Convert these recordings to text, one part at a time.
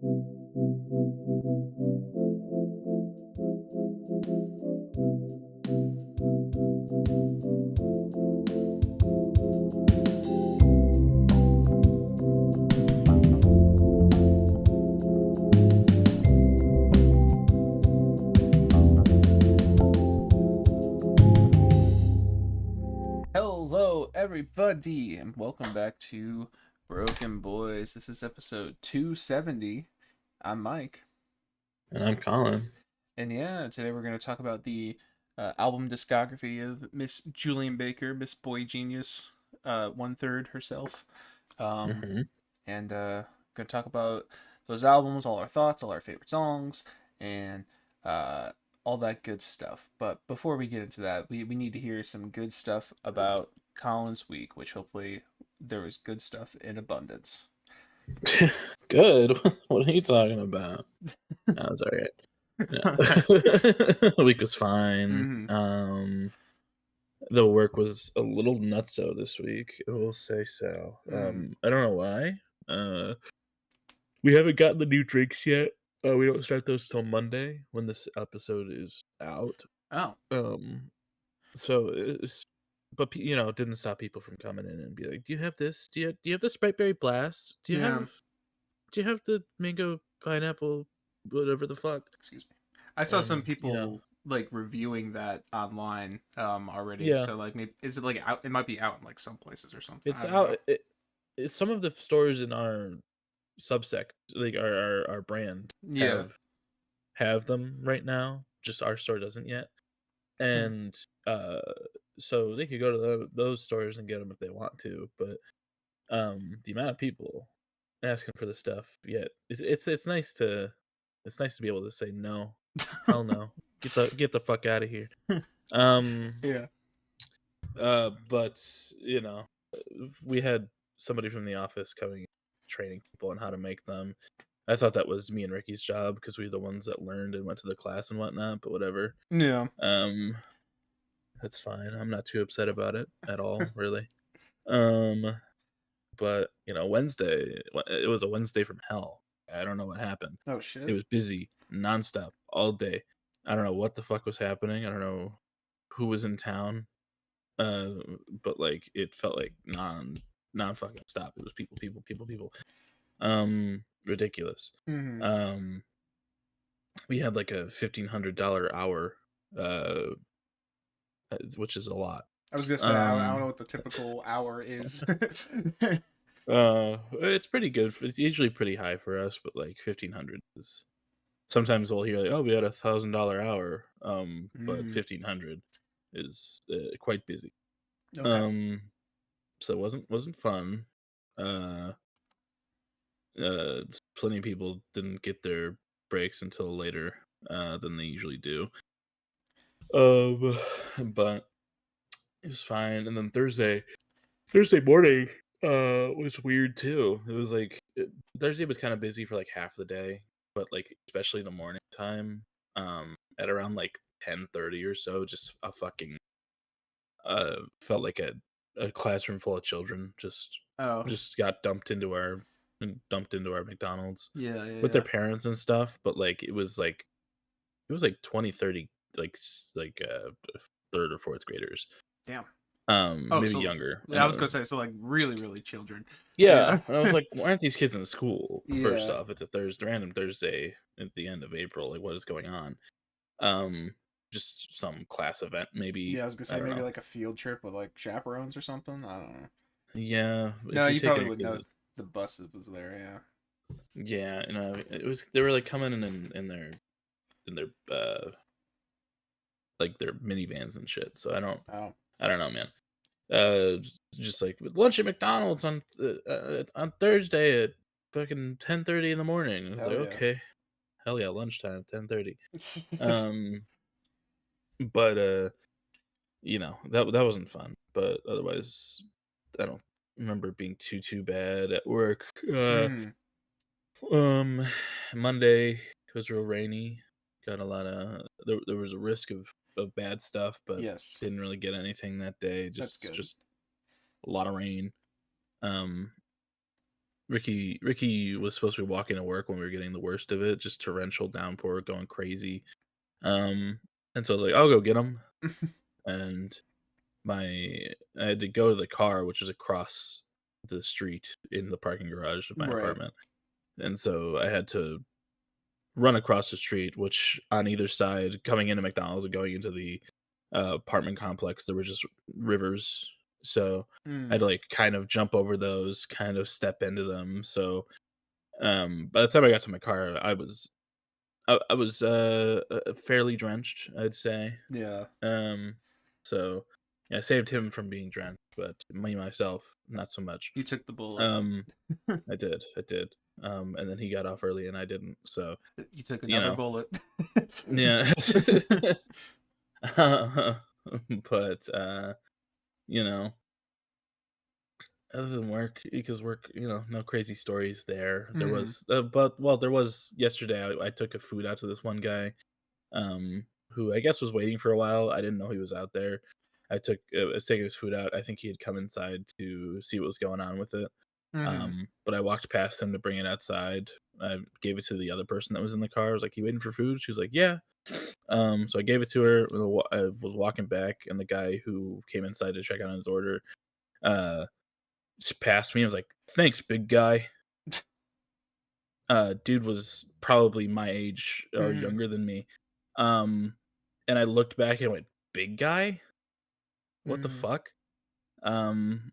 Hello, everybody, and welcome back to BrokeN Boys. This is episode 270. I'm Mike. And I'm Colin. And yeah, today we're going to talk about the album discography of Miss Julien Baker, Miss Boy Genius, 1/3 herself. And going to talk about those albums, all our thoughts, all our favorite songs, and all that good stuff. But before we get into that, we need to hear some good stuff about Colin's week, which hopefully there was good stuff in abundance. Good? What are you talking about? No, it's all right. Yeah. The week was fine. Mm-hmm. The work was a little nutso this week. I will say so. I don't know why. We haven't gotten the new drinks yet. We don't start those till Monday when this episode is out. Oh. So it's, but you know, it didn't stop people from coming in and be like, "Do you have this? Do you have the Sprite Berry Blast? Do you have the mango pineapple, whatever the fuck?" Excuse me. I saw some And, people you know, like reviewing that online already. yeah, So like, maybe is it like out? It might be out in like some places or something. it's I don't know. out. It's some of the stores in our subsect, like our brand, Yeah. have them right now. Just our store doesn't yet, and so they could go to those stores and get them if they want to. But the amount of people asking for the stuff, yet it's nice to be able to say no, hell no, get the fuck out of here. Yeah. But you know, we had somebody from the office coming, training people on how to make them. I thought that was me and Ricky's job because we were the ones that learned and went to the class and whatnot. But whatever. Yeah. That's fine. I'm not too upset about it at all, really. But you know, Wednesday, it was a Wednesday from hell. I don't know what happened. Oh shit. It was busy nonstop all day. I don't know what the fuck was happening. I don't know who was in town. But like it felt like non fucking stop. It was people. Ridiculous. Mm-hmm. We had like a $1,500 hour, which is a lot. I was gonna say I don't know what the typical hour is. It's pretty good. It's usually pretty high for us, but like 1,500 is. Sometimes we'll hear like, oh, we had $1,000 hour, but 1,500 is quite busy. Okay. So it wasn't fun. Plenty of people didn't get their breaks until later than they usually do. But it was fine. And then Thursday morning was weird too. It was like Thursday was kind of busy for like half the day, but like especially the morning time, at around like 10:30 or so, just a fucking felt like a classroom full of children just got dumped into our McDonald's with their parents and stuff. But like it was like 20, 30, like third or fourth graders. Damn. Maybe so, younger. Yeah, I was gonna say so like really, really children. Yeah. And I was like, why aren't these kids in school? Yeah. First off, it's a random Thursday at the end of April. Like, what is going on? Just some class event, maybe. Yeah, I was gonna say maybe know. like a field trip with like chaperones or something. I don't know. Yeah. No, you probably would know the bus was there. Yeah. Yeah, you know, it was. They were like coming in their like their minivans and shit. So I don't know, man. Just like with lunch at McDonald's on Thursday at fucking 10:30 in the morning. I was like, okay, hell yeah, lunchtime, 10:30. But you know, that wasn't fun. But otherwise, I don't remember it being too bad at work. Monday was real rainy. Got a lot of there was a risk of bad stuff, but didn't really get anything that day. Just a lot of rain. Ricky was supposed to be walking to work when we were getting the worst of it, just torrential downpour going crazy. Um, and so I was like, I'll go get him. And I had to go to the car, which was across the street in the parking garage of my Right. apartment. And so I had to run across the street, which on either side, coming into McDonald's and going into the apartment complex, there were just rivers. So I had Mm. to like kind of jump over those, kind of step into them. So by the time I got to my car, I was fairly drenched, I'd say. Yeah. Um, so yeah, I saved him from being drenched, but me myself, not so much. You took the bullet. Um, I did. And then he got off early and I didn't. So, You took you another know, bullet. yeah. But you know, other than work, because work, no crazy stories there. There Mm. was, but well, there was yesterday. I took a food out to this one guy, who I guess was waiting for a while. I didn't know he was out there. I was taking his food out. I think he had come inside to see what was going on with it. Mm-hmm. But I walked past him to bring it outside. I gave it to the other person that was in the car. I was like, "You waiting for food?" She was like, "Yeah." So I gave it to her. I was walking back, and the guy who came inside to check on his order, uh, just passed me. I was like, "Thanks, big guy." Dude was probably my age or Mm-hmm. younger than me. Um, and I looked back and went, "Big guy? What the Mm-hmm. fuck?" Um,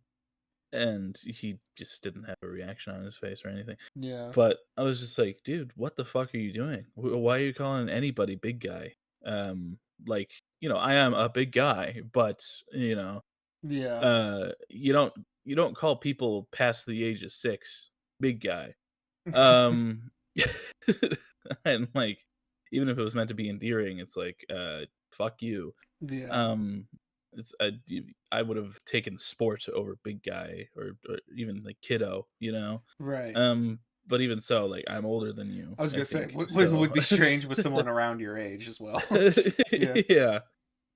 and he just didn't have a reaction on his face or anything. Yeah. But I was just like, "Dude, what the fuck are you doing? Why are you calling anybody big guy?" Um, like, I am a big guy, but, Yeah. you don't call people past the age of 6 big guy. Um, and, like, even if it was meant to be endearing, it's like, "Fuck you." Yeah. Um, I would have taken sport over big guy or even, like, kiddo, you know? Right. Um, but even so, like, I'm older than you, I was I gonna say, think, what so would be strange with someone around your age as well. Yeah. yeah.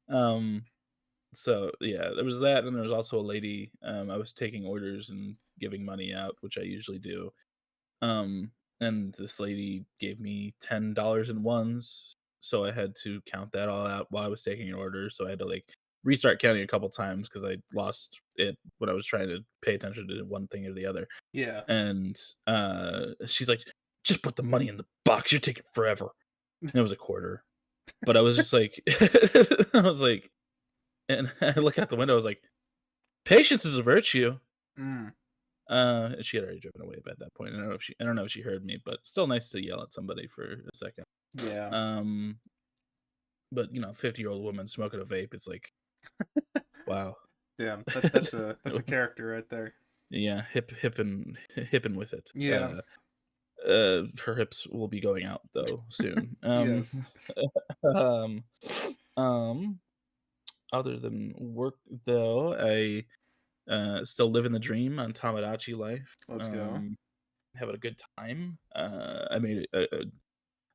Um, so, yeah, there was that, and there was also a lady, I was taking orders and giving money out, which I usually do. Um, and this lady gave me $10 in ones, so I had to count that all out while I was taking an order, so I had to, like, restart counting a couple times because I lost it when I was trying to pay attention to one thing or the other, Yeah. and, she's like, "Just put the money in the box, you're taking forever." And it was a quarter, but I was just like I was like and I look out the window, I was like, "Patience is a virtue." Mm. She had already driven away by that point. I don't know if she heard me, but still nice to yell at somebody for a second. Yeah. Um, but 50-year-old woman smoking a vape, it's like, wow. Damn. That's a character right there. Yeah, hipping with it. Yeah. Her hips will be going out though soon. Yes. Um, um, Other than work though, I still living the dream on Tamagotchi life. Let's go. Having a good time. I made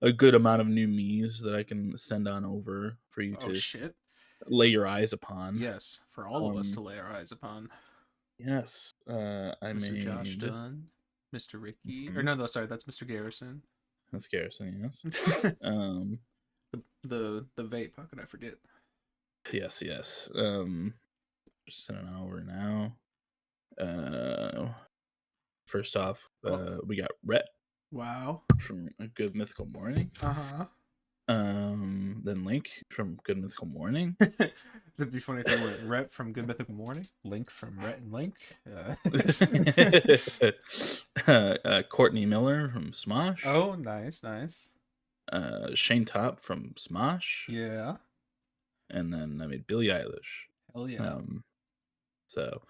a good amount of new me's that I can send on over for you Oh to shit. lay your eyes upon. Yes, for all of us to Um, lay our eyes upon. yes, It's I Mr. Josh made. Dunn, Mr. Ricky, or Mhm, no, no, sorry, that's Mr. Garrison. that's Garrison, yes. the Um, the vape. How could I forget? yes, yes. Just sending it over now. Uh, First off, Oh, we got Rhett wow. from A Good Mythical Morning. Uh huh. Then Link from Good Mythical Morning. That'd be funny if you went Rhett from Good Mythical Morning, Link from Rhett and Link. Courtney Miller from Smosh. Oh, nice, nice. Shane Top from Smosh, Yeah. and then I made Billie Eilish. Hell yeah. Um, so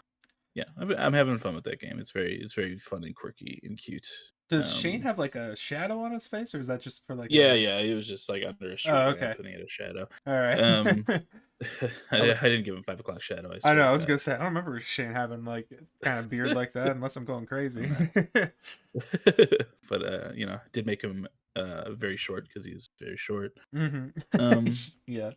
yeah, I'm having fun with that game. It's very fun and quirky and cute. Does Shane Um, have like a shadow on his face, or is that just for like yeah, a? yeah, it was just like under a street Oh, lamp, okay. and he had a shadow. All right. Um, I I was. didn't give him 5 o'clock shadow. I I swear know. to I was God. gonna say I don't remember Shane having like kind of beard like that, unless I'm going crazy. Nah. But did make him very short because he's very short. hmm Um, Yeah.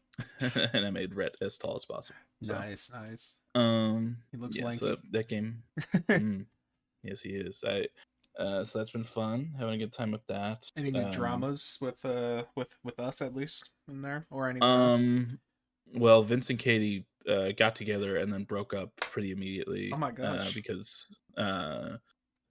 and I made Rhett as tall as possible. So Nice, nice. He looks yeah, so lanky. that game. Mm, yes, he is. So that's been fun, having a good time with that. Any good dramas with us at least in there, or anyone else? Um, well, Vince and Katie got together and then broke up pretty Oh immediately my gosh. because the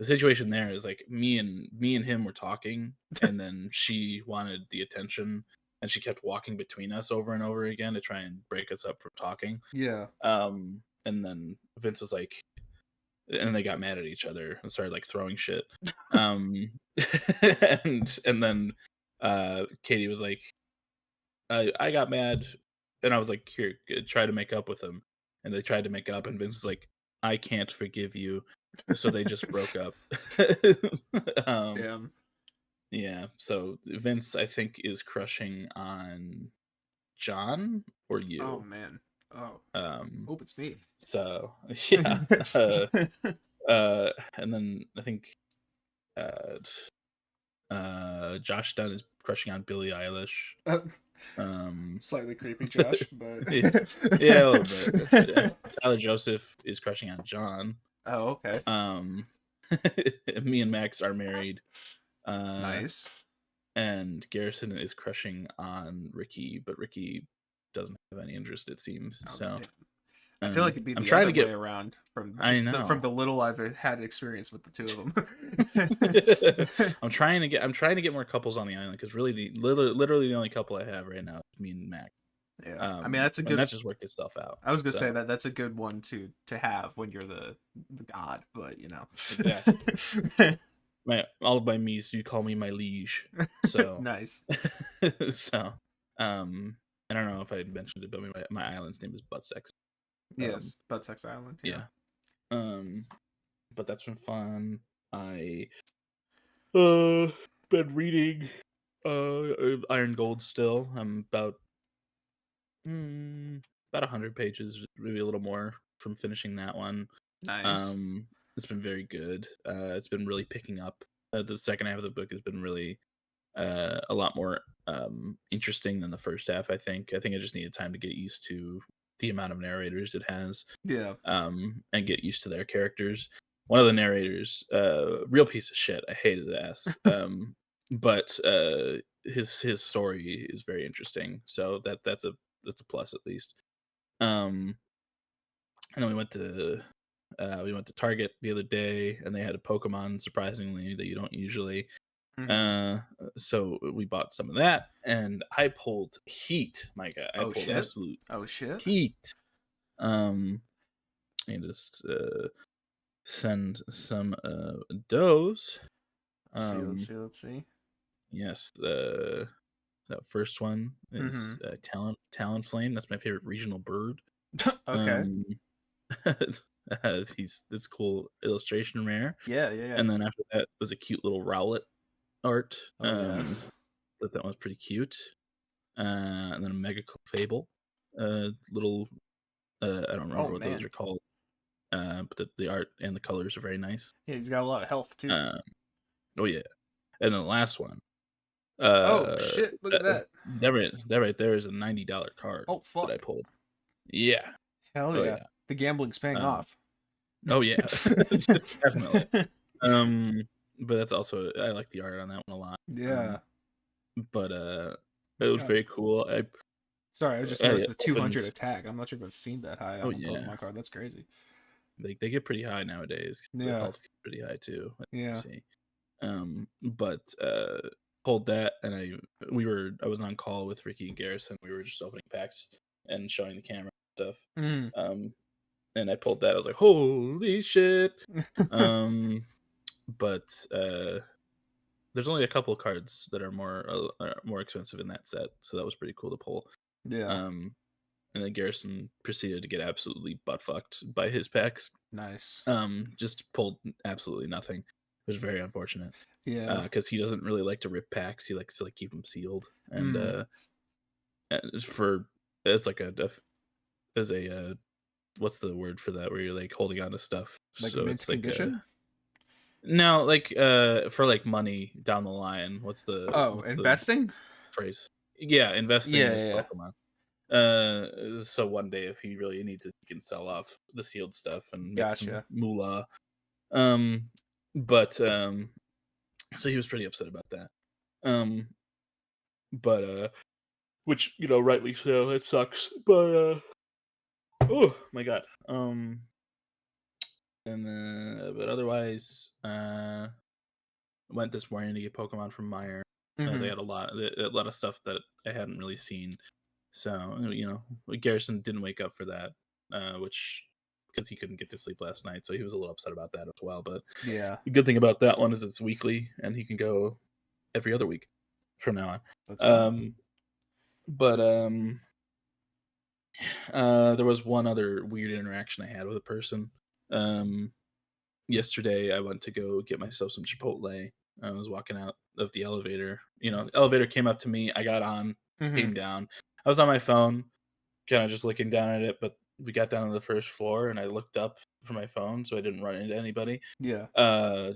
situation there is like me and him were talking, and then she wanted the attention, and she kept walking between us over and over again to try and break us up from talking. Yeah. And then Vince was like, and they got mad at each other and started like throwing shit. Um, and then Katie was like, I got mad, and I was like, "Here, try to make up with him." And they tried to make up, and Vince was like, "I can't forgive you," so they just broke up. um, Damn. yeah. So Vince, I think, is crushing on John or Oh you. man. Oh. Um, Hope it's me. so yeah. And then I think uh, Josh Dunn is crushing on Billie Eilish. Slightly creepy, Josh, but Yeah, yeah, a little bit. Tyler Joseph is crushing on John. Oh, okay. Me and Max are married. Nice. And Garrison is crushing on Ricky, but Ricky doesn't have any interest, it seems. Oh, So damn. I feel like it'd be I'm the trying other to way get. around I from know. the little I've had experience with the two of them. I'm trying to get more couples on the island, because really literally the only couple I have right now is me and Mac. Yeah, I mean that's a And good. that just worked itself out. I was gonna say So that that's a good one to have when you're the god, but you know. exactly. All of my me's, you call me my liege. So Nice. so I don't know if I mentioned it, but my island's name is Butt Sex. Yes, Butt Sex Island. Yeah. Yeah. But that's been fun. I been reading Iron Gold still. I'm about 100 pages, maybe a little more from finishing that one. Nice. It's been very good. It's been really picking up. The second half of the book has been really a lot more interesting than the first half. I think I just needed time to get used to the amount of narrators it has, Yeah. and get used to their characters. One of the narrators, real piece of shit. I hate his ass. But his story is very interesting. So that's a plus, at least. Um, and then we went to Target the other day, and they had a Pokemon, surprisingly, that you don't usually. Mhm. Uh, so we bought some of that, and I pulled heat, my guy. I Oh pulled shit. absolute Oh shit. heat. And just send some does. Let's see. Let's Um, see. Let's see. yes, that first one is Mhm. Talonflame. That's my favorite regional bird. Okay. Um, it's cool illustration rare. Yeah. Yeah. Yeah. And then after that was a cute little Rowlet art. Oh yes. That was pretty cute. And then a Mega Fable, little. I don't Oh remember what those man. are called. But the art and the colors are very nice. Yeah, he's got a lot of health too. Uh, oh yeah. And then the last one, Oh shit! Look at that. that right there is a $90 card Oh that I fuck. pulled. Yeah. Hell Oh yeah. yeah. The gambling's paying Um. off. Oh yeah. Definitely. Um. But that's also, I like the art on that one a lot. Yeah. But My it was God. very cool. Sorry, I just I noticed the opened. 200 attack. I'm not sure if I've seen that high Oh on a yeah. Pokemon card. That's crazy. They get pretty high nowadays. The Yeah. health gets pretty high too. Let me Yeah. see. But pulled that, and I was on call with Ricky and Garrison. We were just opening packs and showing the camera stuff. Mm. Um, and I pulled that. I was like, holy shit. But there's only a couple of cards that are more expensive in that set, so that was pretty cool to pull. Yeah. Um, and then Garrison proceeded to get absolutely butt fucked by his packs. Nice. Just pulled absolutely nothing. It was very unfortunate. Yeah. Because he doesn't really like to rip packs. He likes to like keep them sealed. And Mm. for it's like as a what's the word for that, where you're like holding on to stuff? Like So mint it's like condition? no, like for like money down the line. Oh, What's the investing? phrase? Yeah, investing in Yeah, his yeah. Pokemon. So one day, if he really needs it, he can sell off the sealed stuff and make some Gotcha. moolah. Um, But so he was pretty upset about that. Um, but which rightly so. It sucks. But oh my god. And then but otherwise, went this morning to get Pokemon from Meyer. They Mm-hmm. had a lot of stuff that I hadn't really seen. So Garrison didn't wake up for that, which because he couldn't get to sleep last night, so he was a little upset about that as well. But Yeah, the good thing about that one is it's weekly, and he can go every other week from now that's on. good. But there was one other weird interaction I had with a person. Um, Yesterday, I went to go get myself some Chipotle. I was walking out of the elevator. The elevator came up to me. I got on, Mm-hmm. came down. I was on my phone, kind of just looking down at it, but we got down to the first floor, and I looked up for my phone so I didn't run into anybody. Yeah.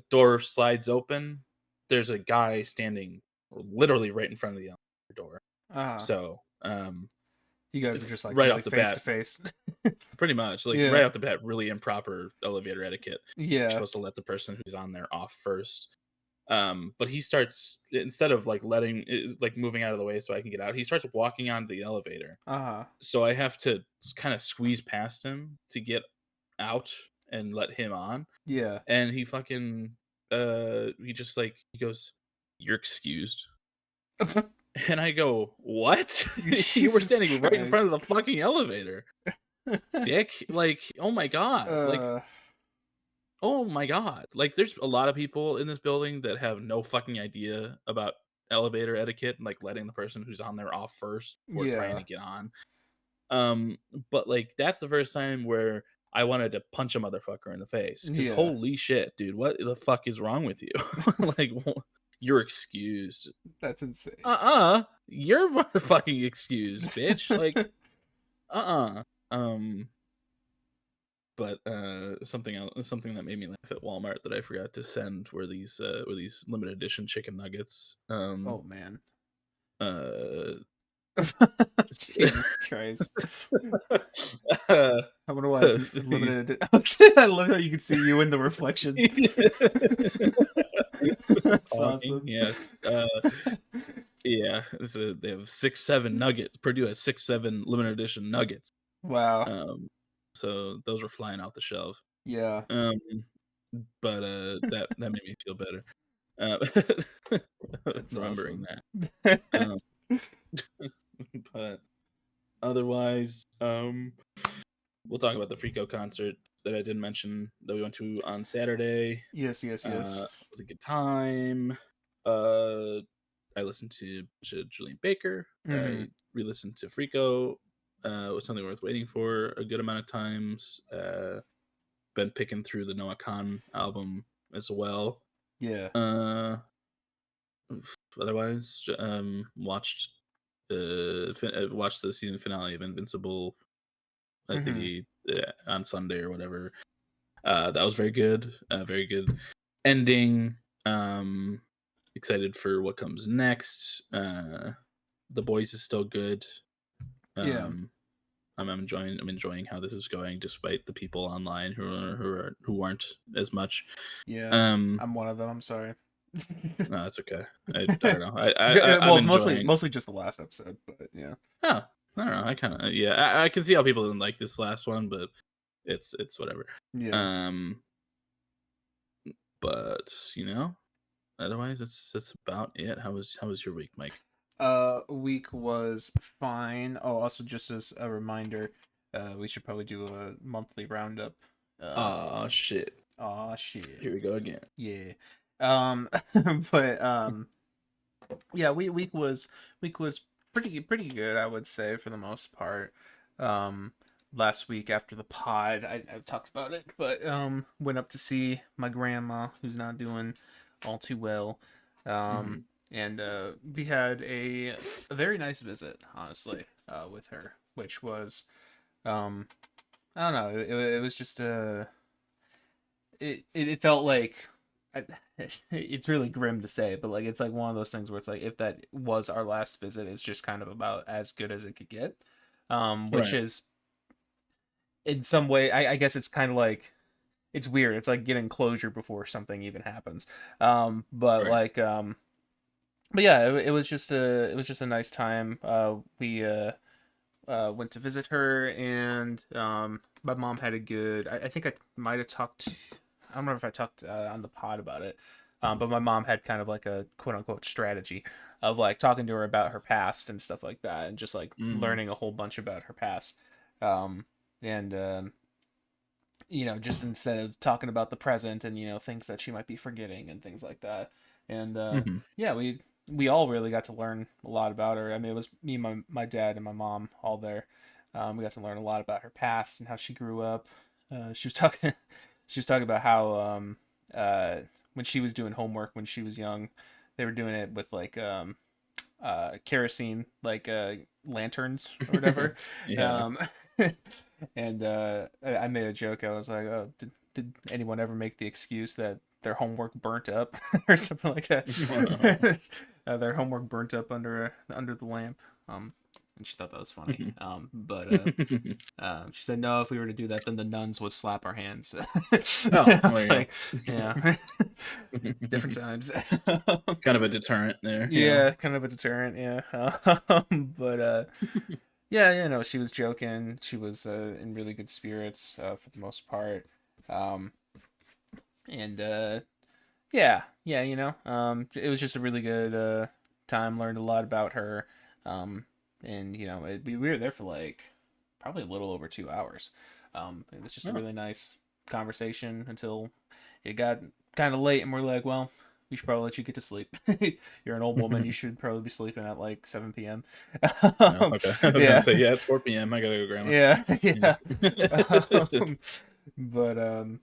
Door slides open. There's a guy standing literally right in front of the elevator door. Uh-huh. So, You guys were just like right really off the face to bat, face. pretty much, like, Yeah. right off the bat, really improper elevator etiquette. You're Yeah. supposed to let the person who's on there off first. But he starts, instead of like like moving out of the way so I can get out, he starts walking onto the elevator. Uh-huh. So I have to kind of squeeze past him to get out and let him on. Yeah. And he fucking he just like he goes, "You're excused." And I go, "What? You were Jesus standing right in front Christ. of the fucking elevator, dick." Like, oh my god. Like, uh oh my god. Like, there's a lot of people in this building that have no fucking idea about elevator etiquette and like letting the person who's on there off first before trying yeah. to get on. Um, but like that's the first time where I wanted to punch a motherfucker in the face because Yeah. holy shit, dude, what the fuck is wrong with you? Like, you're excused. That's insane. You're motherfucking excused, bitch. Like, uh, um, but something that made me laugh at Walmart that I forgot to send were these limited edition chicken nuggets. Oh man. Uh, Jesus Christ. uh I wonder why it's these limited. I love how you can see you in the reflection. That's talking, awesome. yes. Yeah, they have 6-7 nuggets. Purdue has 6-7 limited edition nuggets. Wow. Um, so those were flying off the shelf. Yeah. Um, but that made me feel better. That's Remembering awesome. that. Um, but otherwise, we'll talk about the Friko concert that I didn't mention that we went to on Saturday. Yes, yes, yes. It was a good time. Uh, I listened to Julien Baker. Mm-hmm. I re-listened to Friko. It was something worth waiting for a good amount of times. Been picking through the Noah Khan album as well. Yeah. Uh, Otherwise, watched the season finale of Invincible at Mm-hmm. the on Sunday or whatever. That was very good. Very good ending. Excited for what comes next. The Boys is still good. Yeah. I'm enjoying how this is going, despite the people online who aren't as much. Yeah. Um, I'm one of them. I'm sorry. no, that's okay. I don't know. I'm Well, mostly enjoying. mostly just the last episode, but yeah. Oh, I don't know. I kind of yeah. I can see how people didn't like this last one, but it's whatever. Yeah. Um, but otherwise that's about it. How was your week, Mike? Week was fine. Oh, also just as a reminder, we should probably do a monthly roundup. Ah, shit. Oh shit. Here we go again. Yeah. Um but yeah, week was pretty good, I would say, for the most part. Um Last week after the pod, I talked about it, but went up to see my grandma who's not doing all too well. Mm-hmm. And we had a very nice visit, honestly, with her, which was I don't know, it was just it felt like I, it's really grim to say, but like it's like one of those things where it's like if that was our last visit, it's just kind of about as good as it could get. Which Right. is in some way, I guess it's kind of like it's weird. It's like getting closure before something even happens. But Right. like but yeah, it was just a nice time. We went to visit her, and my mom had a good. I think I might have talked. I don't remember if I talked on the pod about it, but my mom had kind of like a quote unquote strategy of like talking to her about her past and stuff like that, and just like Mm. learning a whole bunch about her past. Um, and just instead of talking about the present and things that she might be forgetting and things like that. And Mm-hmm. yeah, we all really got to learn a lot about her. I mean, it was me, my dad, and my mom all there. We got to learn a lot about her past and how she grew up. She was talking she was talking about how uh, when she was doing homework when she was young, they were doing it with like kerosene like lanterns or whatever. Yeah. Um, and I made a joke. I was like, "Oh, did anyone ever make the excuse that their homework burnt up or something like that? Their homework burnt up under the lamp." And she thought that was funny. But she said, "No, if we were to do that, then the nuns would slap our hands." Oh, I well, there was you like, "Yeah, different go. times." Kind of a deterrent there, yeah. Yeah, kind of a deterrent. Yeah, but yeah, she was joking. She was in really good spirits for the most part. Um, and yeah, it was just a really good time. Learned a lot about her. And we were there for like probably a little over 2 hours. It was just a Oh. really nice conversation until it got kind of late, and we're like, well, we should probably let you get to sleep. You're an old woman. You should probably be sleeping at like 7 p.m. Oh, okay. I was gonna Yeah, say, yeah, it's 4 p.m. I gotta go, grandma. yeah, yeah. Yeah. Um, but um,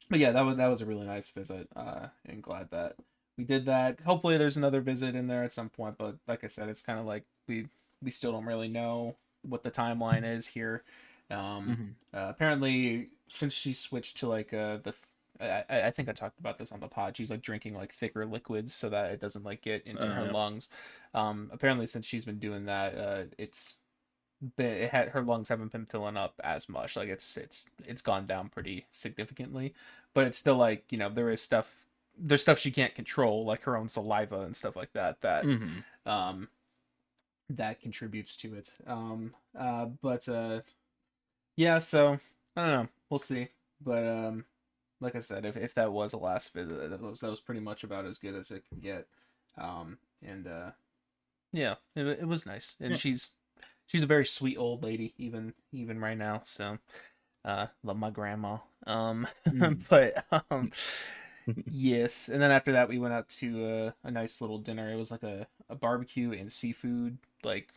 but yeah, that was a really nice visit. And glad that we did that. Hopefully, there's another visit in there at some point. But like I said, it's kind of like we still don't really know what the timeline is here. Um, Mhm. Apparently, since she switched to like I think I talked about this on the pod. She's like drinking like thicker liquids so that it doesn't like get into her Yeah. lungs. Apparently, since she's been doing that, her lungs haven't been filling up as much. Like it's gone down pretty significantly, but it's still like there's stuff she can't control, like her own saliva and stuff like that Mhm. um that contributes to it. But yeah, so I don't know, we'll see. But like I said, if that was a last visit, that was pretty much about as good as it can get. And Yeah, it was nice, and Yeah. she's a very sweet old lady, even right now. So, love my grandma. Mhm. But yes, and then after that, we went out to a nice little dinner. It was like a barbecue and seafood like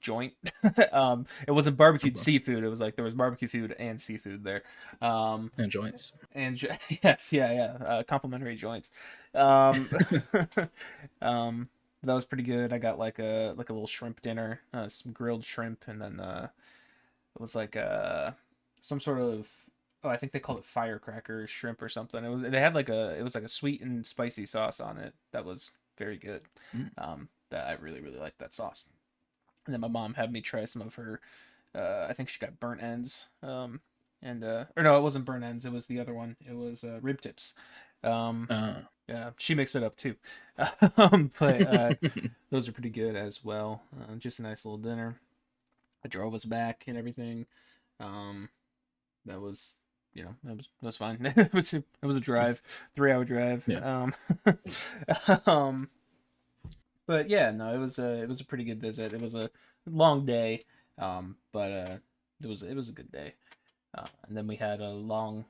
joint. It wasn't barbecued Okay. seafood. It was like there was barbecue food and seafood there. Um, And joints. yes, yeah, complimentary joints. Um, um, that was pretty good. I got like a little shrimp dinner, some grilled shrimp, and then it was like some sort of, oh, I think they called it firecracker shrimp or something. It was like a sweet and spicy sauce on it that was very good. Mm. That I really really liked that sauce. And then my mom had me try some of her. I think she got burnt ends. And or no, it wasn't burnt ends. It was the other one. It was rib tips. Um, Uh. yeah, she mixed it up too. But those are pretty good as well. Just a nice little dinner. I drove us back and everything. Um, that was that was fine. It was a drive, 3 hour drive. Yeah. Um, but yeah, no, it was a pretty good visit. It was a long day, but it was a good day. And then we had a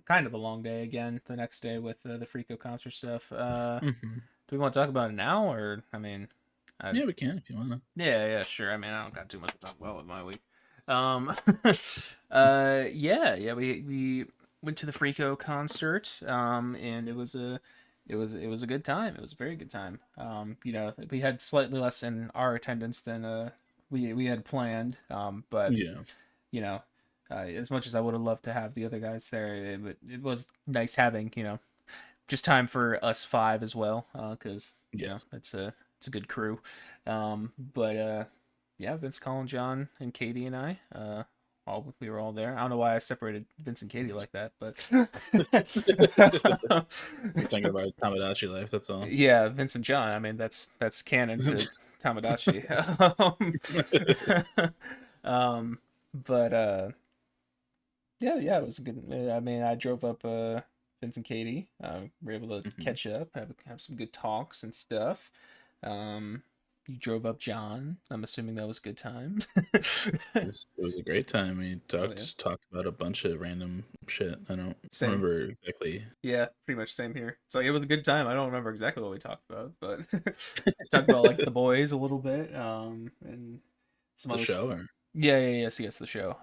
kind of a long day again the next day with the Friko concert stuff. Mhm. Do we want to talk about it now, or I mean, I Yeah, we can if you wanna. yeah, sure. I mean, I don't got too much to talk about with my week. Um, yeah, we went to the Friko concert, and it was a good time. It was a very good time. We had slightly less in our attendance than we had planned. But Yeah. you know, as much as I would have loved to have the other guys there, it was nice having just time for us five as well, because Yes. it's a good crew. But yeah, Vince, Colin, John, and Katie and I we were all there. I don't know why I separated Vince and Katie like that, but We're thinking about Tamagotchi life. That's all. yeah, Vince and John. I mean, that's canon to Tamagotchi. But yeah, it was a good. I mean, I drove up Vince and Katie. We were able to Mhm. catch up, have some good talks and stuff. Um, you drove up John. I'm assuming that was good times. It was a great time. We Oh yeah, talked about a bunch of random shit. I don't same. remember exactly. Yeah, pretty much same here. So it was a good time. I don't remember exactly what we talked about, but talked about like the boys a little bit, and some The other. show, or Yeah, yeah, yes, yes, the show.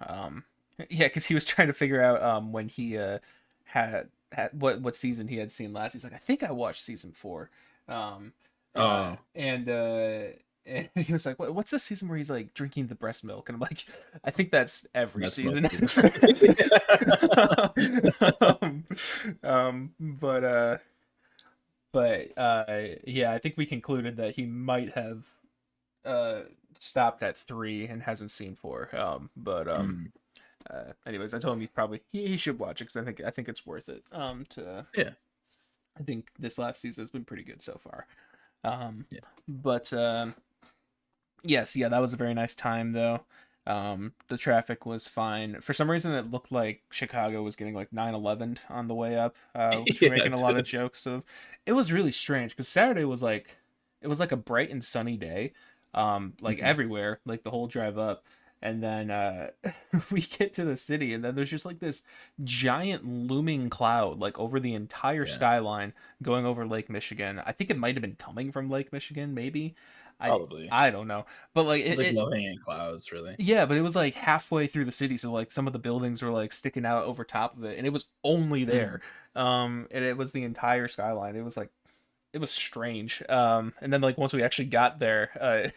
Yeah, because he was trying to figure out when he had what season he had seen last. He's like, I think I watched season 4, um, oh, and and he was like, what's the season where he's like drinking the breast milk? And I'm like, I think that's every that's most season. seasons. um, but yeah, I think we concluded that he might have uh stopped at 3 and hasn't seen 4. Mm, Anyways, I told him he should watch it because I think it's worth it. yeah, I think this last season has been pretty good so far. Um, yeah, but yes, yeah, that was a very nice time though. The traffic was fine. For some reason, it looked like Chicago was getting like 9/11 on the way up, which we're yeah. making a It lot of does. jokes of. It was really strange because Saturday was like, it was like a bright and sunny day, like Mhm. everywhere, like the whole drive up. And then we get to the city, and then there's just like this giant looming cloud, like over the entire Yeah, skyline, going over Lake Michigan. I think it might have been coming from Lake Michigan, maybe. I probably. I don't know, but like It's like low hanging clouds, really. yeah, but it was like halfway through the city, so like some of the buildings were like sticking out over top of it, and it was only there. Mm, And it was the entire skyline. It was like it was strange. And then like once we actually got there,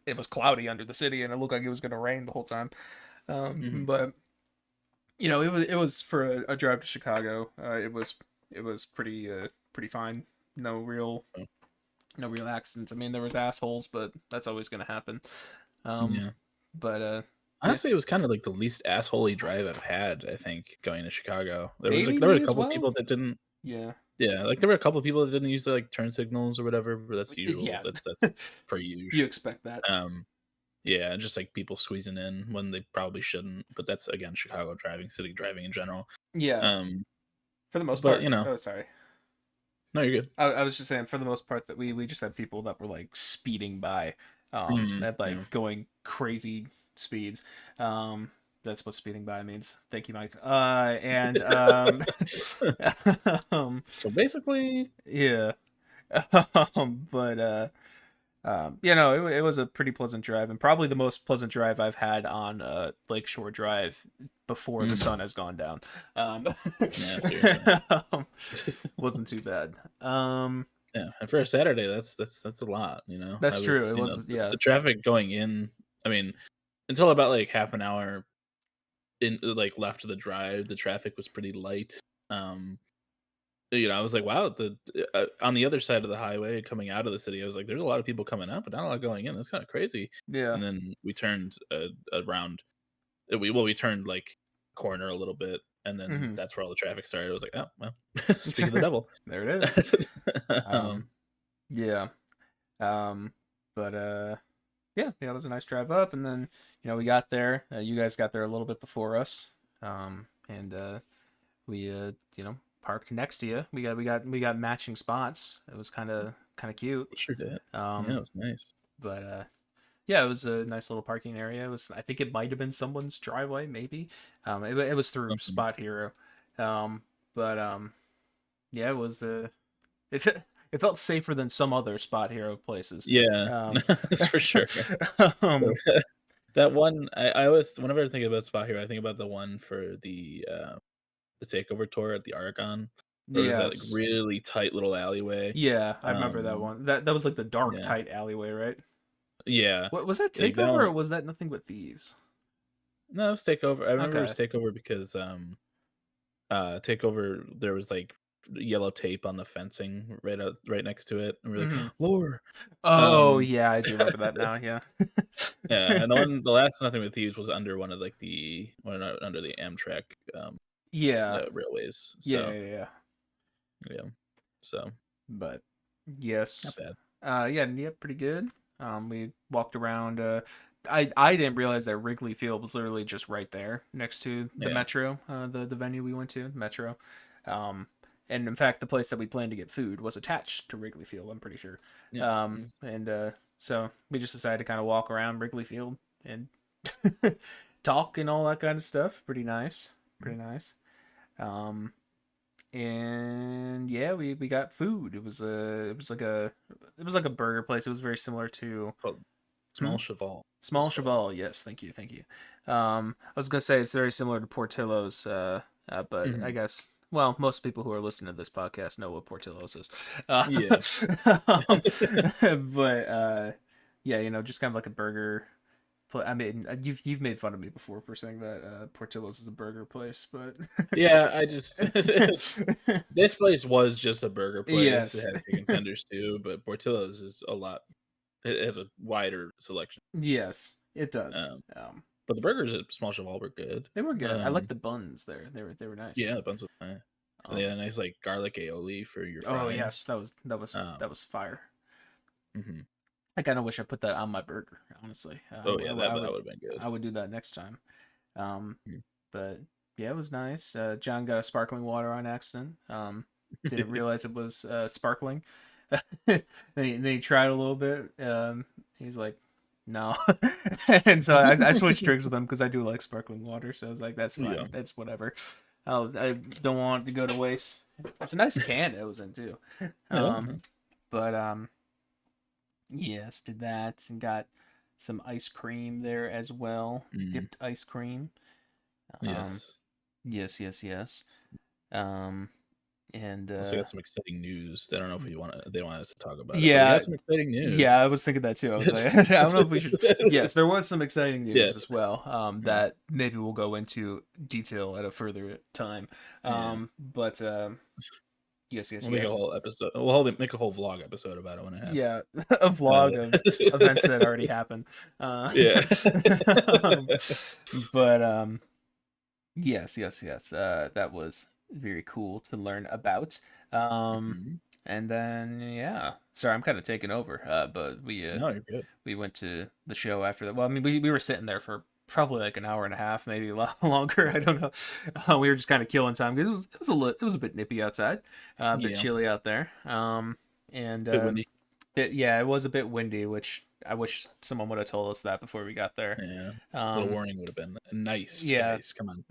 it was cloudy under the city, and it looked like it was gonna rain the whole time. mhm. But it was for a drive to Chicago. It was pretty fine. No real Oh, no real accidents. I mean, there was assholes, but that's always gonna happen. Um, yeah. but yeah, Honestly, it was kind of like the least assholey drive I've had. I think going to Chicago, maybe there were me a as couple well. people that didn't. Yeah. Yeah, like there were a couple people that didn't use the like turn signals or whatever, but that's usual. Yeah. That's pretty You usual. expect that. Yeah, just like people squeezing in when they probably shouldn't. But that's again Chicago driving, city driving in general. Yeah. Um, For the most but part. Oh, sorry. no, you're good. I was just saying for the most part that we just had people that were like speeding by, at Yeah. like going crazy speeds. Um, that's what speeding by means. Thank you, Mike. And um, So basically, yeah. But it was a pretty pleasant drive, and probably the most pleasant drive I've had on Lakeshore Drive before the mm, sun has gone down. Um, yeah, seriously. um, wasn't too bad. Yeah, and for a Saturday, that's a lot. I That's true. was It was the yeah, traffic going in. I mean, until about like half an hour in like left of the drive, the traffic was pretty light. Um, I was like, wow, on the other side of the highway coming out of the city, I was like, there's a lot of people coming out, but not a lot going in. That's kind of crazy. yeah. And then we turned around. We turned like corner a little bit, and then Hmm. that's where all the traffic started. I was like, oh well, speak of the devil. There it is. um, Yeah. Um, but yeah, it was a nice drive up, and then we got there. You guys got there a little bit before us. And we parked next to you. We got matching spots. It was kind of cute. sure did. Yeah, it Um, was nice. but yeah, it was a nice little parking area. I think it might have been someone's driveway, maybe. It was through Something. Spot Hero. But yeah, it was it fe- it felt safer than some other Spot Hero places. Yeah, Um, that's for sure. um, That one, I always, whenever I think about Spot Hero, I think about the one for the takeover tour at the Argonne. Where it was that like yes, really tight little alleyway. yeah, I remember that Um, one. That was like the dark, yeah, tight alleyway, right? yeah, What was that like that Takeover, one. or was that Nothing But Thieves? No, it was Takeover. I remember it was Okay. Takeover because Takeover there was like yellow tape on the fencing right next to it, and we're like, Mm-hmm. lore. Oh Um, yeah, I do remember that now. Yeah. yeah, and the last Nothing with Thieves was under one of like under the Amtrak Yeah. railways. Yeah. So Yeah. Yeah. yeah, so But not yes. bad. Yeah, pretty good. We walked around. I didn't realize that Wrigley Field was literally just right there next to the Yeah, Metro, the venue we went to, Metro. Um, and in fact, the place that we planned to get food was attached to Wrigley Field. I'm pretty sure. yeah. And so we just decided to kind of walk around Wrigley Field and talk and all that kind of stuff. Pretty nice. Pretty nice. Um, and yeah, we got food. It was like a burger place. It was very similar to Called hmm? Small Cheval. Small Cheval. Yes, thank you. I was gonna say it's very similar to Portillo's, but I Mm-hmm. guess well, most people who are listening to this podcast know what Portillo's is. Yeah. But yeah, just kind of like a burger. I mean, you've made fun of me before for saying that Portillo's is a burger place, but Yeah, I just this place was just a burger place. It yes, had chicken tenders too, but Portillo's is a lot. It has a wider selection. yes, it does. Um, but the burgers at Small Cheval were good. They were good. I like the buns there. They were nice. Yeah, the buns were nice. And they Um, had a nice like garlic aioli for your oh fries. yes, that Um, was fire. mhm. I kind of wish I put that on my burger. Honestly, Oh yeah, that would have been good. I would do that next time. Um, Mhm. but yeah, it was nice. John got a sparkling water on accident. Didn't realize it was sparkling. Then he tried a little bit. He's like, no, and so I switched drinks with him because I do like sparkling water. So I was like, that's Yeah. fine. That's whatever. I don't want it to go to waste. It's a nice can it was in too. Yeah. But yes, did that and got some ice cream there as well. Mm, Dipped ice cream. Um, yes. yes. Um, and Also got some exciting news. I don't know if they want us to talk about it, but we yeah, got some exciting news. yeah, I was thinking that too. I was like, I don't know if we should. Yes, there was some exciting news Yes. as well. Mm, That maybe we'll go into detail at a further time. yeah. But We'll make a yes. whole episode. Make a whole vlog episode about it when it happens. Yeah, a vlog of events that already happened. Yeah. Um, but yes. That was very cool to learn about. Um, Mhm. and then yeah, sorry, I'm kind of taking over. But No, you're good. we went to the show after that. Well, I mean, we were sitting there for probably like an hour and a half, maybe a lot longer. I don't know. We were just kind of killing time because it was a bit nippy outside, a bit Yeah. chilly out there. And Bit windy. yeah, it was a bit windy, which I wish someone would have told us that before we got there. Yeah. A little Um, warning would have been nice, yeah. guys. Come on.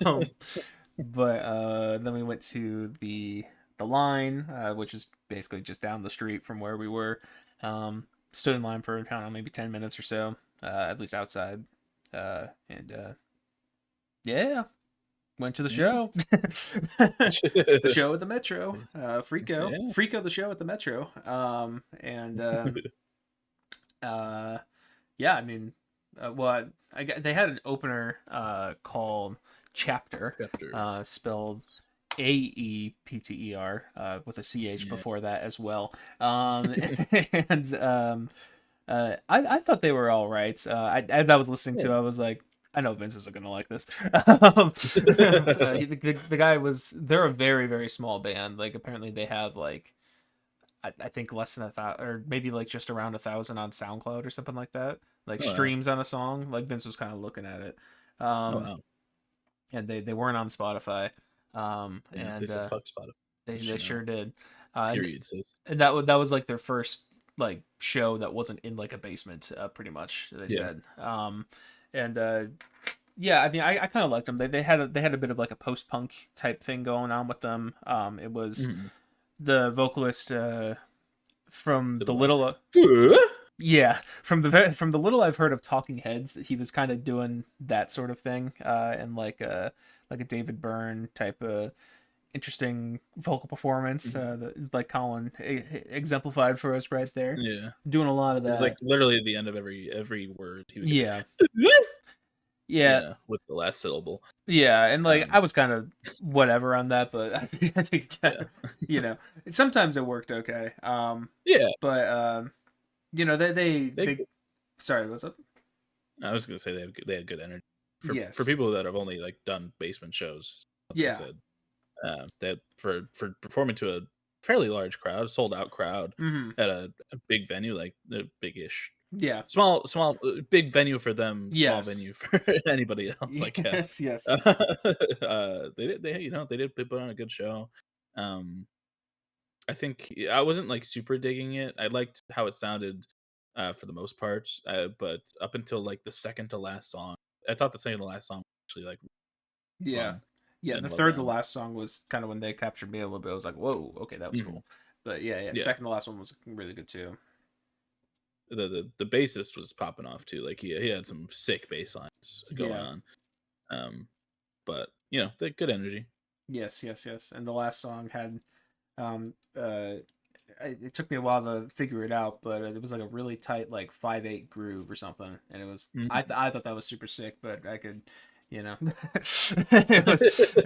um, but then we went to the line, which is basically just down the street from where we were. Stood in line for I don't know, maybe 10 minutes or so, at least outside. And yeah, went to the show. The show at the Metro. Yeah. Friko, the show at the Metro. And yeah, I mean, well, they had an opener called Chapter, Chapter. spelled Aepter, with a ch Yeah. before that as well. And I thought they were all right. As I was listening Yeah. to, I was like, I know Vince isn't gonna like this. The guy was. They're a very very small band. Like apparently they have like I think less than 1,000 or maybe like just around 1,000 on SoundCloud or something like that. Like Oh wow. streams on a song. Like Vince was kind of looking at it. Oh Um, wow. and they weren't on Spotify. Yeah. They And said fuck Spotify. they You know. sure did. Period. So And that was like their first like show that wasn't in like a basement. Pretty much they yeah. said. And yeah, I mean, I kind of liked them. They had they had a bit of like a post punk type thing going on with them. It was Mm-hmm. the vocalist from the The one. little yeah, from the little I've heard of Talking Heads, he was kind of doing that sort of thing, and like a David Byrne type of interesting vocal performance, that, like Colin exemplified for us right there, Yeah. doing a lot of It was like that. literally at the end of every word he would Yeah, Yeah, with the last syllable. yeah, and like Um, I was kind of whatever on that, but I think yeah, that, sometimes it worked okay. yeah. But They, they sorry, what's up? I was gonna say they had good energy for Yes, people that have only like done basement shows. What they yeah, said, that for performing to a fairly large crowd, sold out crowd mm-hmm. at a big venue, like a big-ish, Yeah, small, big venue for them, small yes, venue for anybody else, I guess. yes, yes, They put on a good show. Um, I think I wasn't like super digging it. I liked how it sounded for the most part, but up until like the second to last song, I thought the second to last song was actually like yeah, fun yeah. and The well third to done. last song was kind of when they captured me a little bit. I was like, whoa, okay, that was Hmm. cool. But yeah, yeah. Yeah, Second to last one was really good too. the bassist was popping off too. Like he had some sick bass lines going Yeah. on. Um, but they good energy. Yes, yes, yes. And the last song had um uh it took me a while to figure it out, but it was like a really tight like 5/8 groove or something, and it was Mhm. I thought that was super sick, but I could, it was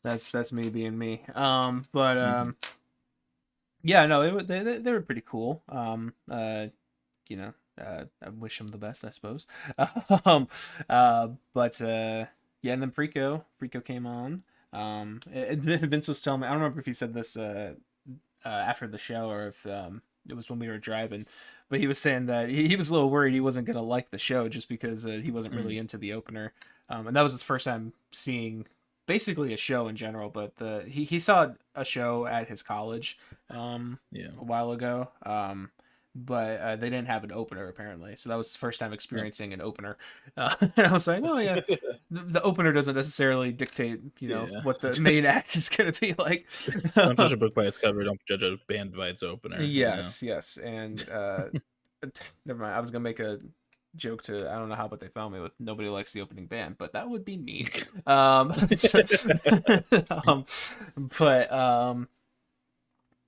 that's me being me. But Mhm. yeah, no, they were pretty cool. I wish them the best, I suppose. um, but yeah, and then Friko came on. Vince was telling me, I don't remember if he said this after the show or if it was when we were driving, but he was saying that he was a little worried he wasn't gonna like the show just because he wasn't Mhm. really into the opener, and that was his first time seeing basically a show in general. But he saw a show at his college Yeah. a while ago. But they didn't have an opener apparently, so that was the first time Oh. experiencing an opener. And I was like, oh yeah, the opener doesn't necessarily dictate, Yeah. what the main act is going to be like. Don't judge a book by its cover. Don't judge a band by its opener. Yes, yes, and never mind. I was gonna make a joke to I don't know how, but they found me with nobody likes the opening band, but that would be me. So- um,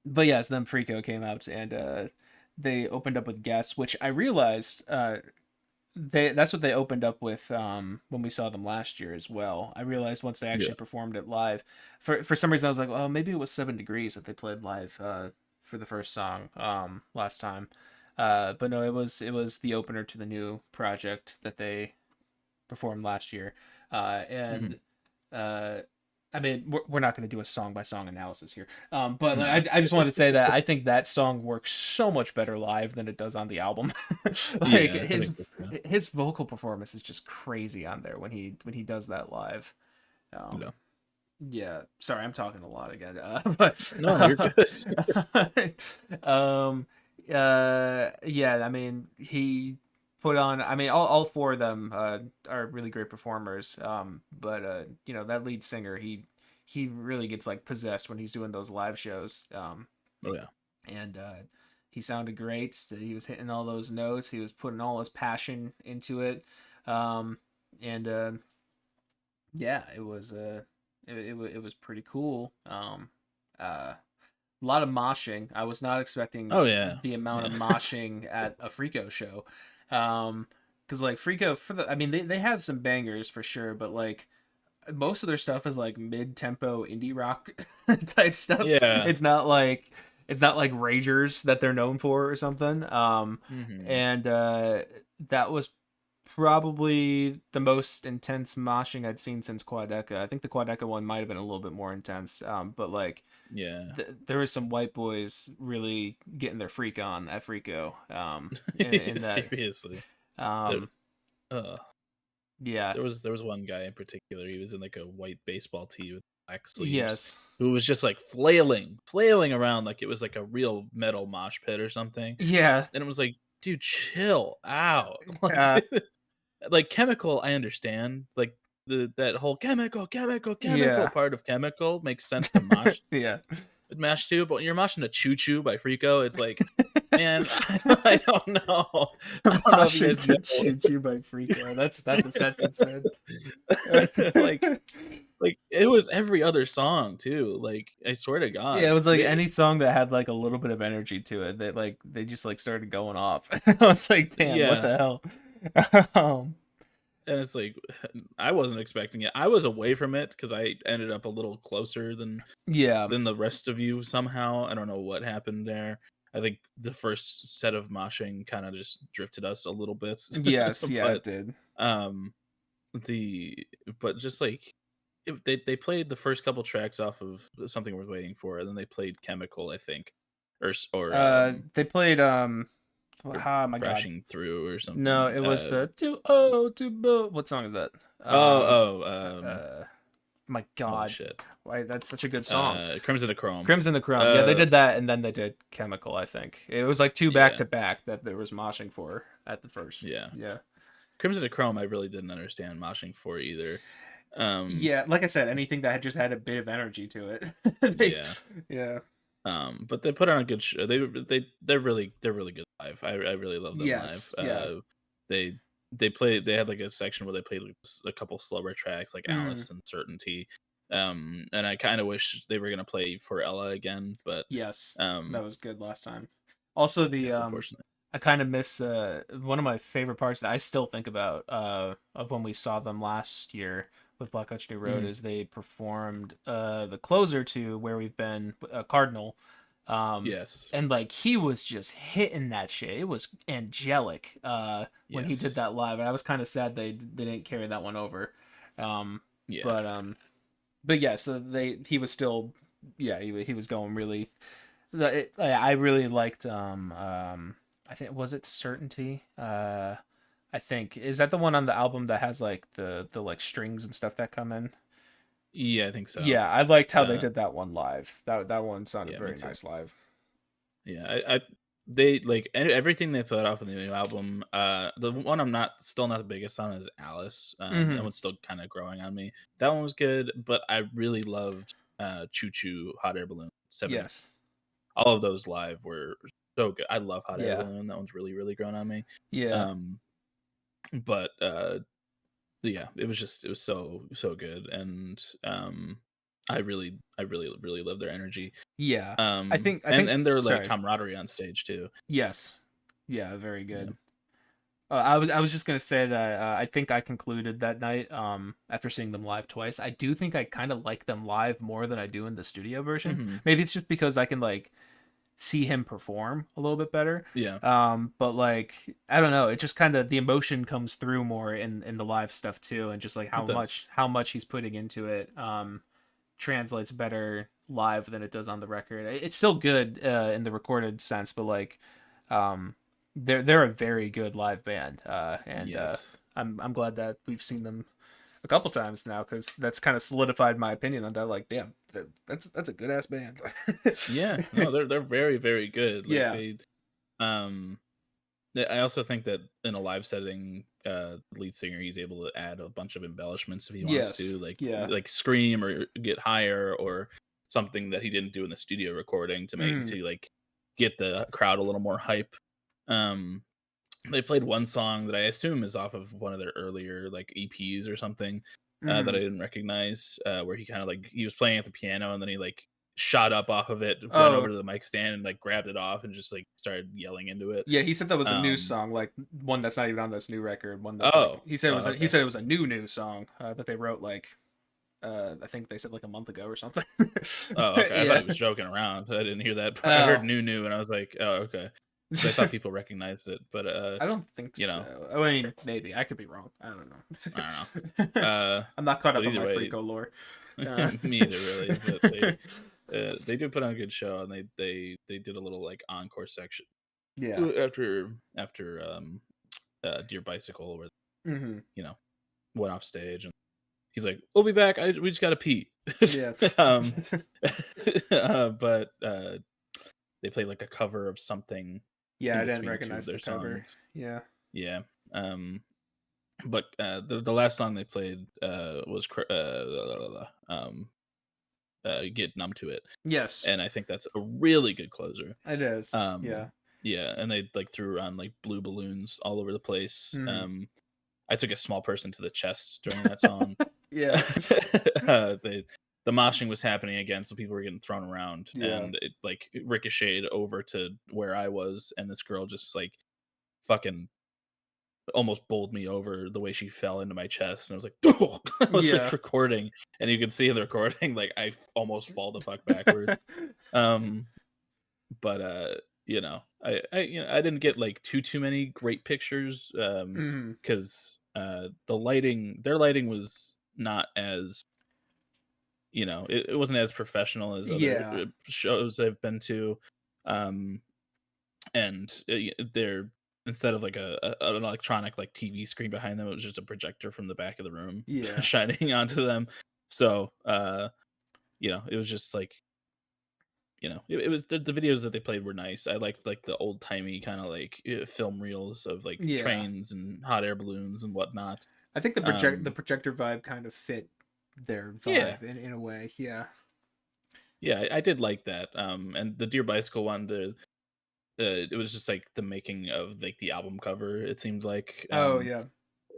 but yes, then Friko came out and they opened up with guests, which I realized that's what they opened up with when we saw them last year as well. I realized once they Yeah. actually performed it live. For some reason I was like, well, maybe it was 7 Degrees that they played live for the first song last time. But no, it was the opener to the new project that they performed last year. And Mhm. uh I mean, we're not going to do a song by song analysis here, but No. like, I just wanted to say that I think that song works so much better live than it does on the album. Like Yeah, I think so too. his vocal performance is just crazy on there when he does that live. Um, Yeah. yeah, sorry, I'm talking a lot again, but No, you're good. um, yeah, I mean, he put on. I mean, all four of them are really great performers. But that lead singer, he really gets like possessed when he's doing those live shows. Oh yeah. And he sounded great. He was hitting all those notes. He was putting all his passion into it. Um, and yeah, it was pretty cool. A lot of moshing. I was not expecting Oh yeah. the amount of Yeah. moshing at a Friko show. Because like Friko I mean they have some bangers for sure, but like most of their stuff is like mid-tempo indie rock type stuff. Yeah. It's not like Ragers that they're known for or something. Mhm. And that was probably the most intense moshing I'd seen since Quadeca. I think the Quadeca one might have been a little bit more intense. But like Yeah. there was some white boys really getting their freak on at Frico. In that. Seriously. There, Um, uh, yeah. there was one guy in particular. He was in like a white baseball tee with black sleeves, Yes. who was just like flailing around like it was like a real metal mosh pit or something. Yeah. And it was like, dude, chill out. Like, Uh, like chemical, I understand. Like that whole chemical yeah. part of chemical makes sense to mosh Yeah. mash too. But when you're moshing a choo choo by Frico, it's like, man, I don't know. I don't know if you guys know. Washington Choo Choo by Frico. That's a sentence, man. like like it was every other song too. Like I swear to Yeah, it God, was like any song that had like a little bit of energy to it. They just like started going off. I was like, damn, what yeah. the hell? Um, and it's like I wasn't expecting it. I was away from it because I ended up a little closer Yeah. than the rest of you somehow. I don't know what happened there. I think the first set of moshing kind of just drifted us a little bit, Yes, yeah, it but did. um, the but just like they played the first couple tracks off of Something Worth Waiting For, and then they played Chemical, I think, They played or oh my god. Crashing Through or No, something. it was the do oh do bo. What song is that? Um Oh, oh, uh my holy god. shit. Why that's such a good song. Crimson to Chrome. Crimson the Chrome. Yeah, they Uh, did that and then they did Chemical, I think. It was like two back yeah, to back that there was moshing for at the first. yeah. Yeah. Crimson to Chrome, I really didn't understand moshing for either. Um, Yeah, like I said, anything that had just had a bit of energy to it. yeah. Yeah. But they put on a good show. They're really good live. I really love them live. Yes. Yeah. They they had like a section where they played like a couple slower tracks like Mm, Alice and Certainty. And I kind of wish they were gonna play For Ella again, but yes. That um, was good last time. Also the it's unfortunate. I kind of miss one of my favorite parts that I still think about of when we saw them last year with Black Country Road Mhm. is they performed the closer to Where We've Been, Cardinal. Um Yes, and like he was just hitting that shit. It was angelic when he did yes, that live, and I was kind of sad they didn't carry that one over. Um yeah. but but yes, he was still yeah, he was going really I really liked I think was it Certainty? I think is that the one on the album that has like the like strings and stuff that come in? Yeah, I think so. Yeah, I liked how they Uh, did that one live. That one sounded yeah, me very too. nice live. Yeah, I they like everything they put off in the new album. The one I'm not the biggest on is Alice. That Mm-hmm. one's still kind of growing on me. That one was good, but I really loved Choo Choo, Hot Air Balloon, 70. Yes. All of those live were so good. I love Hot Air Yeah. Balloon. That one's really really grown on me. Yeah. Um, but yeah, it was so good, and I really love their energy. Yeah. I think And their like sorry. camaraderie on stage too. Yes. Yeah, very Yeah. good. I was just gonna say that I think I concluded that night after seeing them live twice. I do think I kind of like them live more than I do in the studio version. Hmm. Maybe it's just because I can like see him perform a little bit better. Yeah, But like I don't know, it just kind of the emotion comes through more in the live stuff too, and just like it does. how much he's putting into it translates better live than it does on the record. It's still good in the recorded sense, but like um, they're a very good live band, and Yes. I'm glad that we've seen them a couple times now because that's kind of solidified my opinion on that. Like, damn, that's a good ass band. Yeah. No, they're very very good. Like Yeah. um I also think that in a live setting, the lead singer he's able to add a bunch of embellishments if he wants to, Yes. Yeah. like scream or get higher or something that he didn't do in the studio recording to make Mm. to like get the crowd a little more hype. Um, they played one song that I assume is off of one of their earlier like EPs or something that I Mm. didn't recognize, where he kind of like he was playing at the piano and then he like shot up off of it, went over Oh. to the mic stand and like grabbed it off and just like started yelling into it. Yeah, he said that was a new Um, song, like one that's not even on this new record. One that's like oh, he said it was he okay. said it was a new song that they wrote like I think they said like a month ago or something. Oh, okay. I thought Yeah. he was joking around. I didn't hear that. I heard Oh. new, and I was like, oh, okay, because I thought people recognized it, but I don't think you know, so. I mean, maybe I could be wrong. I don't I don't know. know. I'm not caught But up on either my way, Friko lore. me either really. But they do put on a good show, and they did a little like encore section Yeah. after Dear Bicycle, where Hmm. you know went off stage, and he's like, "We'll be back. We just gotta pee." Yeah. um, but they played like a cover of something Yeah, in I didn't between two of recognize the their cover. songs. Yeah. Yeah. But the last song they played was Get Numb to It, Yes, and I think that's a really good closer. it is. Yeah. Um, yeah, and they like threw around like blue balloons all over the place. Hmm. I took a small person to the chest during that song. Yeah. They the moshing was happening again, so people were getting thrown around, Yeah. and it ricocheted over to where I was, and this girl just like fucking almost bowled me over the way she fell into my chest, and I was like, "Oh!" I was like Yeah. recording, and you could see in the recording like almost fall the fuck backwards. Um, but I didn't get like too many great pictures, Mhm. because their lighting was not as it wasn't as professional as other Yeah. shows I've been to. Um, and they're instead of like an electronic like TV screen behind them, it was just a projector from the back of the room Yeah. shining onto them. So it was just like it was the videos that they played were nice. I liked like the old timey kind of like film reels of like Yeah. trains and hot air balloons and whatnot. I think the Um, projector vibe kind of fit their yeah, vibe in a way. Yeah. yeah, I did like that. And the Deer Bicycle one, it was just like the making of like the album cover. It seemed like Oh yeah.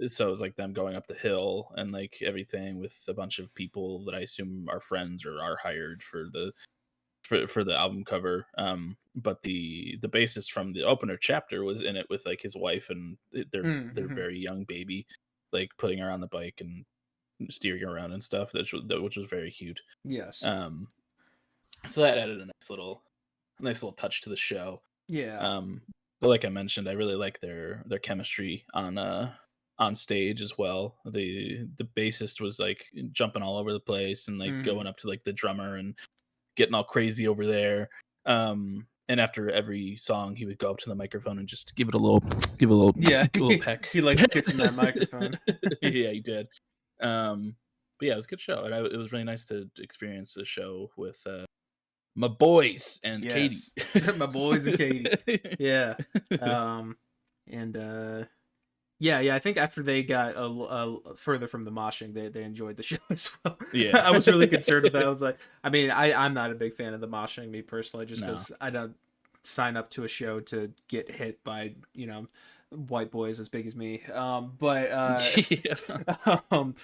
so it was like them going up the hill and like everything with a bunch of people that I assume are friends or are hired for the album cover. But the bassist from the opener chapter was in it with like his wife and their Mm-hmm. very young baby, like putting her on the bike and steering her around and stuff. Which was very cute. Yes. Um, so that added a nice little touch to the show. Yeah. Um, but like I mentioned, I really like their chemistry on stage as well. The bassist was like jumping all over the place and like Mm-hmm. going up to like the drummer and getting all crazy over there. And after every song, he would go up to the microphone and just give a little, Yeah. a little peck. He liked kissing that microphone. Yeah, he did. But yeah, it was a good show, and it was really nice to experience a show with my boys and Katie. Yes. My boys and Katie. Yeah. Um and yeah, I think after they got further from the moshing, they enjoyed the show as well. Yeah. I was really concerned with that. I was like, I mean, I'm not a big fan of the moshing, me personally, just No. because I don't sign up to a show to get hit by white boys as big as me. Yeah. Um,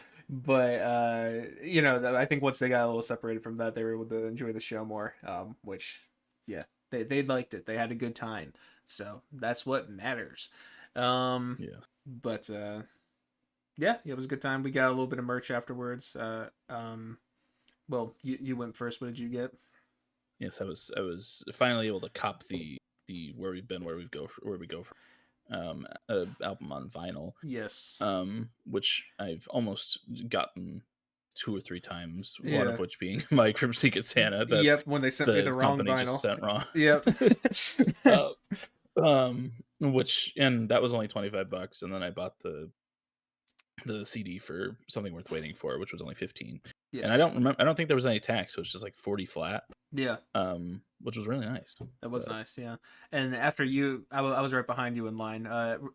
I think once they got a little separated from that, they were able to enjoy the show more. Which, yeah, they liked it. They had a good time, so that's what matters. Um, Yeah. but yeah, it was a good time. We got a little bit of merch afterwards. Well, you went first. What did you get? Yes, I was finally able to cop the where we go from album on vinyl, Yes. which I've almost gotten two or three times, one of Yeah. which being Mike from Secret Santa that Yep. When they sent me the the wrong company just vinyl. sent wrong. Yep. uh, which and that was only $25, and then I bought the CD for Something Worth Waiting For, which was only 15. And Yes. I don't think there was any tax, so it's just like 40 flat. Yeah. Which was really nice. That was But nice, yeah. And after you, I was right behind you in line.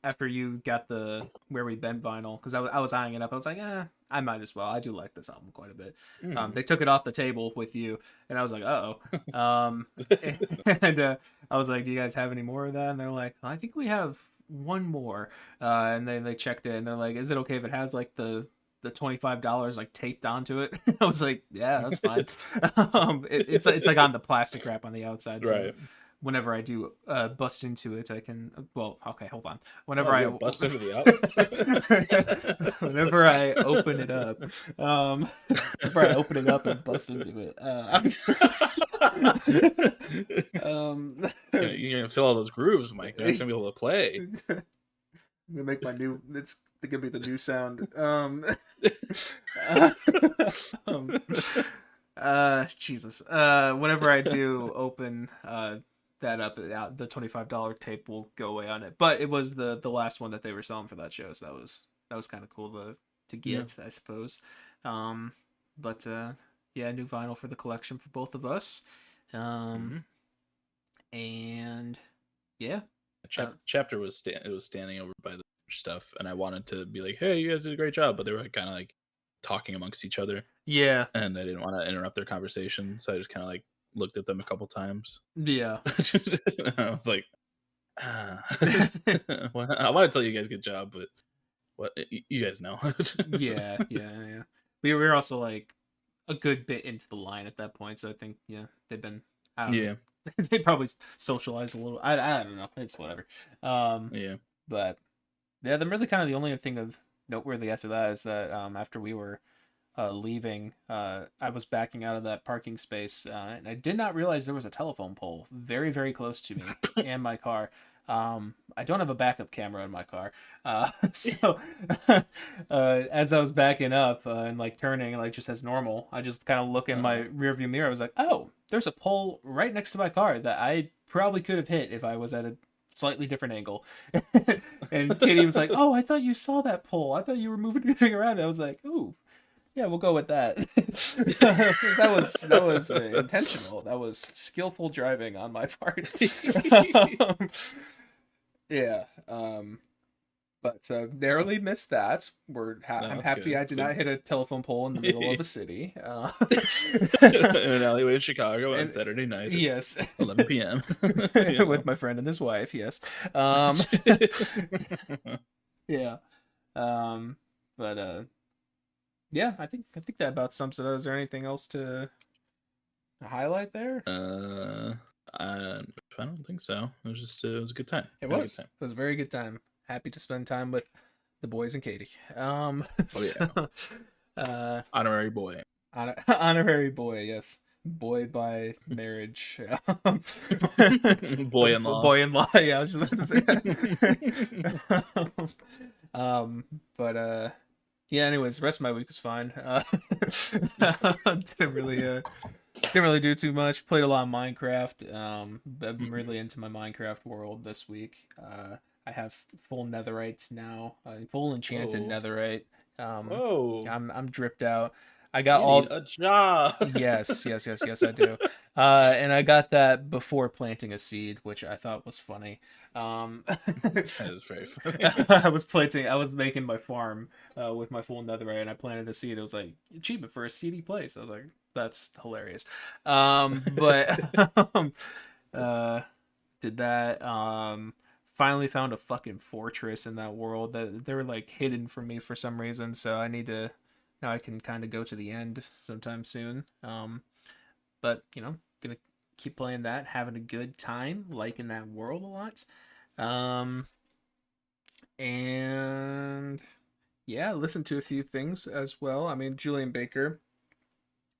After you got the Where We Been vinyl, because I was eyeing it up. I was like, I might as well. I do like this album quite a bit. mm. They took it off the table with you, and I was like, uh oh. And I was like, do you guys have any more of that? And they're like, I think we have one more. And then they checked it, and they're like, is it okay if it has like the $25 like taped onto it? I was like, yeah, that's fine. It's like on the plastic wrap on the outside, so Right. whenever I do bust into it, I can. Well, okay, hold on. Oh, Whenever you I gonna bust into the album? whenever I open it up, whenever I open it up and bust into it, You're gonna fill all those grooves, Mike. You're not gonna be able to play. I'm gonna make my new. It's gonna be the new sound. Um, Jesus. Whenever I do open that up, the $25 tape will go away on it. But it was the last one that they were selling for that show, so that was kind of cool to Yeah. get, I suppose. Um, but yeah, new vinyl for the collection for both of us. Mm-hmm. And yeah. Chapter was standing over by the stuff, and I wanted to be like, "Hey, you guys did a great job," but they were kind of like talking amongst each other, Yeah. and I didn't want to interrupt their conversation, so I just kind of like looked at them a couple times. Yeah. I was like, well, I want to tell you guys good job, but what you guys know. Yeah. We were also like a good bit into the line at that point, so I think they've been. I don't know. Yeah. They probably socialized a little. I don't know. It's whatever. Yeah. But Yeah, then really kind of the only thing of noteworthy after that is that after we were leaving, I was backing out of that parking space, and I did not realize there was a telephone pole very, very close to me and my car. I don't have a backup camera in my car, so as I was backing up and like turning, like just as normal, I just kind of look in my rearview mirror. I was like, "Oh, there's a pole right next to my car that I probably could have hit if I was at a slightly different angle." And Katie was like, "Oh, I thought you saw that pole. I thought you were moving it around." I was like, "Oh, yeah, we'll go with that." That was intentional. That was skillful driving on my part. Yeah. But narrowly missed that. No, I'm that's happy good. I did not hit a telephone pole in the middle of a city. In an alleyway in Chicago on And Saturday night at yes, 11 p.m. with my friend and his wife. Yes. Yeah. Um, but yeah, I think that about sums it up. Is there anything else to highlight there? I don't think so. It was just it was a good time. It Had a good was. time. It was a very good time. Happy to spend time with the boys and Katie. Oh yeah, So, honorary boy. honorary boy, yes. Boy by marriage. Boy-in-law. Boy-in-law, yeah, I was just about to say that. But yeah, anyways, the rest of my week was fine. Didn't really do too much. Played a lot of Minecraft. I've been really into my Minecraft world this week. I have full netherite now, full enchanted Whoa. netherite. Whoa. I'm dripped out. I got You all. need a job. Yes, yes, yes, yes, I do. And I got that before planting a seed, which I thought was funny. That is very funny. I was making my farm with my full netherite, and I planted a seed. It was like achievement for a seedy place. I was like, that's hilarious. But uh, did that. Finally found a fucking fortress in that world that they were like hidden from me for some reason. So I need to now I can kind of go to the end sometime soon. But gonna keep playing that, having a good time, liking that world a lot. Um, and yeah, listen to a few things as well. I mean, Julien Baker,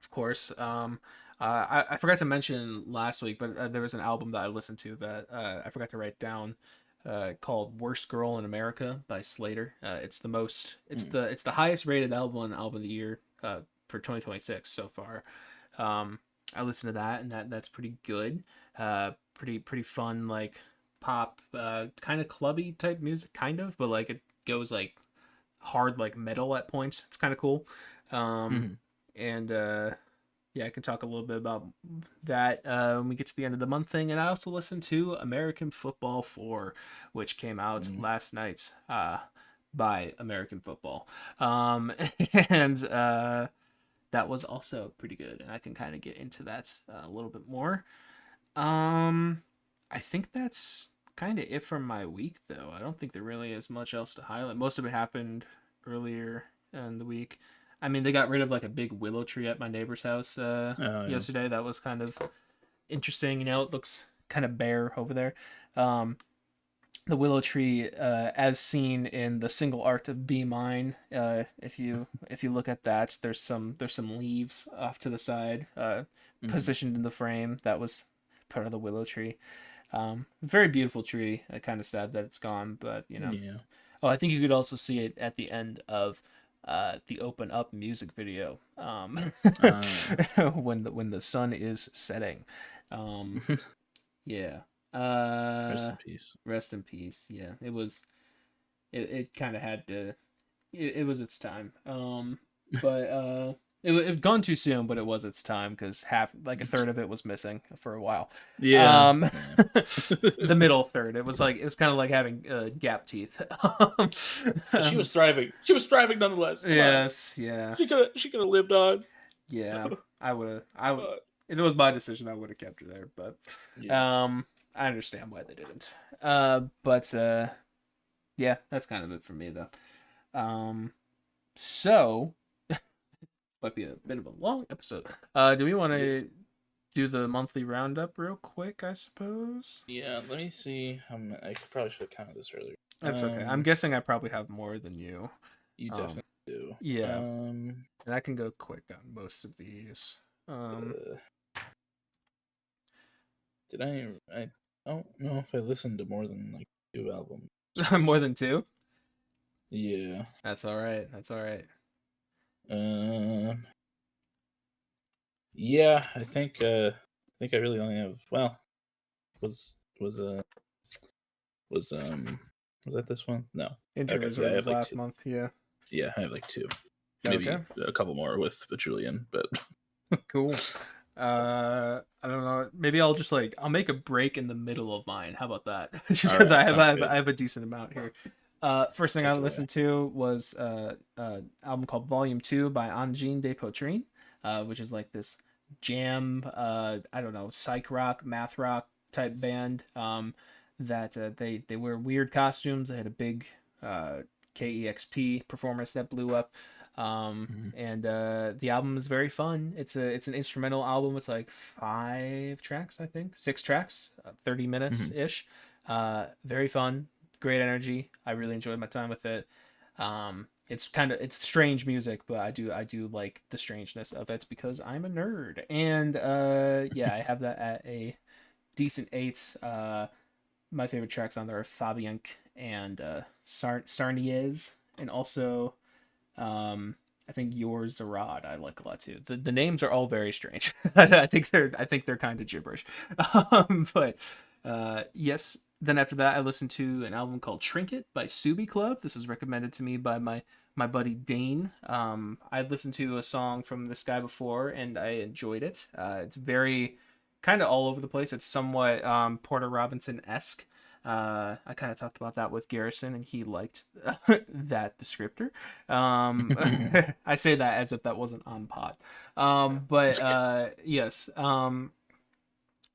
of course. I forgot to mention last week, but there was an album that I listened to that I forgot to write down. Called "Worst Girl in America" by Slater. It's the most. It's the highest rated album on Album of the Year for 2026 so far. I listened to that, and that's pretty good. Pretty fun, like pop, kind of clubby type music, kind of, but like it goes like hard, like metal at points. It's kind of cool. Mhm. And yeah, I can talk a little bit about that when we get to the end of the month thing. And I also listened to American Football 4, which came out last night by American Football. And that was also pretty good. And I can kind of get into that a little bit more. I think that's kind of it from my week, though. I don't think there really is much else to highlight. Most of it happened earlier in the week. I mean, they got rid of like a big willow tree at my neighbor's house Oh, yeah. yesterday. That was kind of interesting. It looks kind of bare over there. The willow tree, as seen in the single art of Be Mine, if you look at that, there's some leaves off to the side, positioned in the frame. That was part of the willow tree. Very beautiful tree. Kind of sad that it's gone, but Yeah. Oh, I think you could also see it at the end of the Open Up music video when the sun is setting. Yeah. Rest in peace. Rest in peace. Yeah, it was. It kind of had to. It was its time. But it gone too soon, but it was its time because like a third of it was missing for a while. Yeah. The middle third, it was kind of like having gap teeth. But she was thriving. She was thriving nonetheless. Come Yes, on. yeah, She could have lived on. yeah. I would. If it was my decision, I would have kept her there. But Yeah. I understand why they didn't. But yeah, that's kind of it for me though. So might be a bit of a long episode. Do we want to do the monthly roundup real quick, I suppose. Yeah, let me see. I probably should have counted this earlier. That's okay. I'm guessing I probably have more than you. You Um, definitely do. yeah, and I can go quick on most of these. Uh, did I don't know if I listened to more than like 2 albums. More than two? Yeah. That's all right. That's all right. Yeah, I think I really only have, well, was was that this one? No. Injured Okay, yeah, I Reserve have was like last two. month. Yeah. Yeah, I have like two. Okay. Maybe a couple more with Julian, but Cool. I don't know. Maybe I'll make a break in the middle of mine. How about that? Just all because right, sounds I good. have a decent amount here. First thing I Take it away. listened to was album called Volume 2 by Anjin de Poitrine, which is like this jam, I don't know, psych rock, math rock type band. That they wear weird costumes. They had a big KEXP performance that blew up. And the album is very fun. It's an instrumental album. It's like 5 tracks, I think, 6 tracks, 30 minutes Mm-hmm. ish. Very fun, great energy. I really enjoyed my time with it. It's strange music, but I do like the strangeness of it because I'm a nerd. And yeah, I have that at a decent 8. My favorite tracks on there are Fabiank and Sarniez, and also I think yours the rod I like a lot too. The names are all very strange. I think they're kind of gibberish. But yes. Then after that, I listened to an album called Trinket by Subi Club. This was recommended to me by my buddy Dane. I'd listened to a song from this guy before, and I enjoyed it. It's very kind of all over the place. It's somewhat Porter Robinson esque. I kind of talked about that with Garrison, and he liked that descriptor. I say that as if that wasn't on pod. But yes.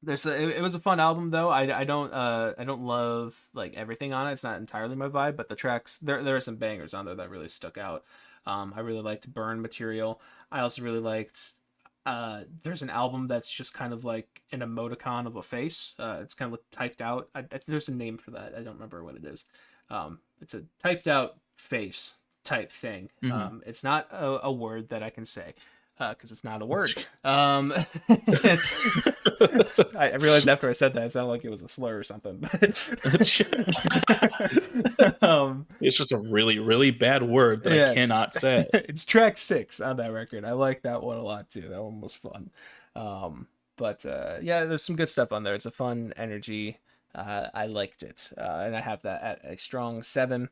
It was a fun album though. I don't love like everything on it. It's not entirely my vibe, but the tracks there are some bangers on there that really stuck out. I really liked Burn Material. I also really liked there's an album that's just kind of like an emoticon of a face. It's kind of like typed out. I think there's a name for that. I don't remember what it is. It's a typed out face type thing. Mm-hmm. It's not a word that I can say because it's not a word. I realized after I said that it sounded like it was a slur or something. It's just a really, really bad word that I Yes, cannot say. it's track 6 on that record. I like that one a lot too. That one was fun. But yeah, there's some good stuff on there. It's a fun energy. I liked it, and I have that at a strong 7.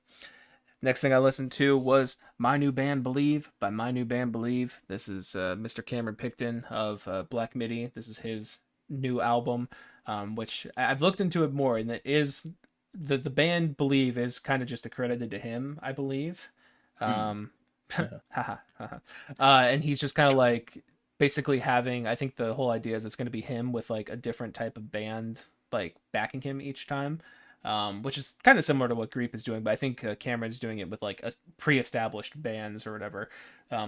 Next thing I listened to was My New Band Believe by My New Band Believe. This is Mr. Cameron Picton of Black Midi. This is his new album, which I've looked into it more, and it is the band Believe is kind of just accredited to him, I believe. Mm. Um, Yeah. and he's just kind of like basically having. I think the whole idea is it's going to be him with like a different type of band like backing him each time, which is kind of similar to what Greep is doing, but I think Cameron's doing it with like a pre-established bands or whatever.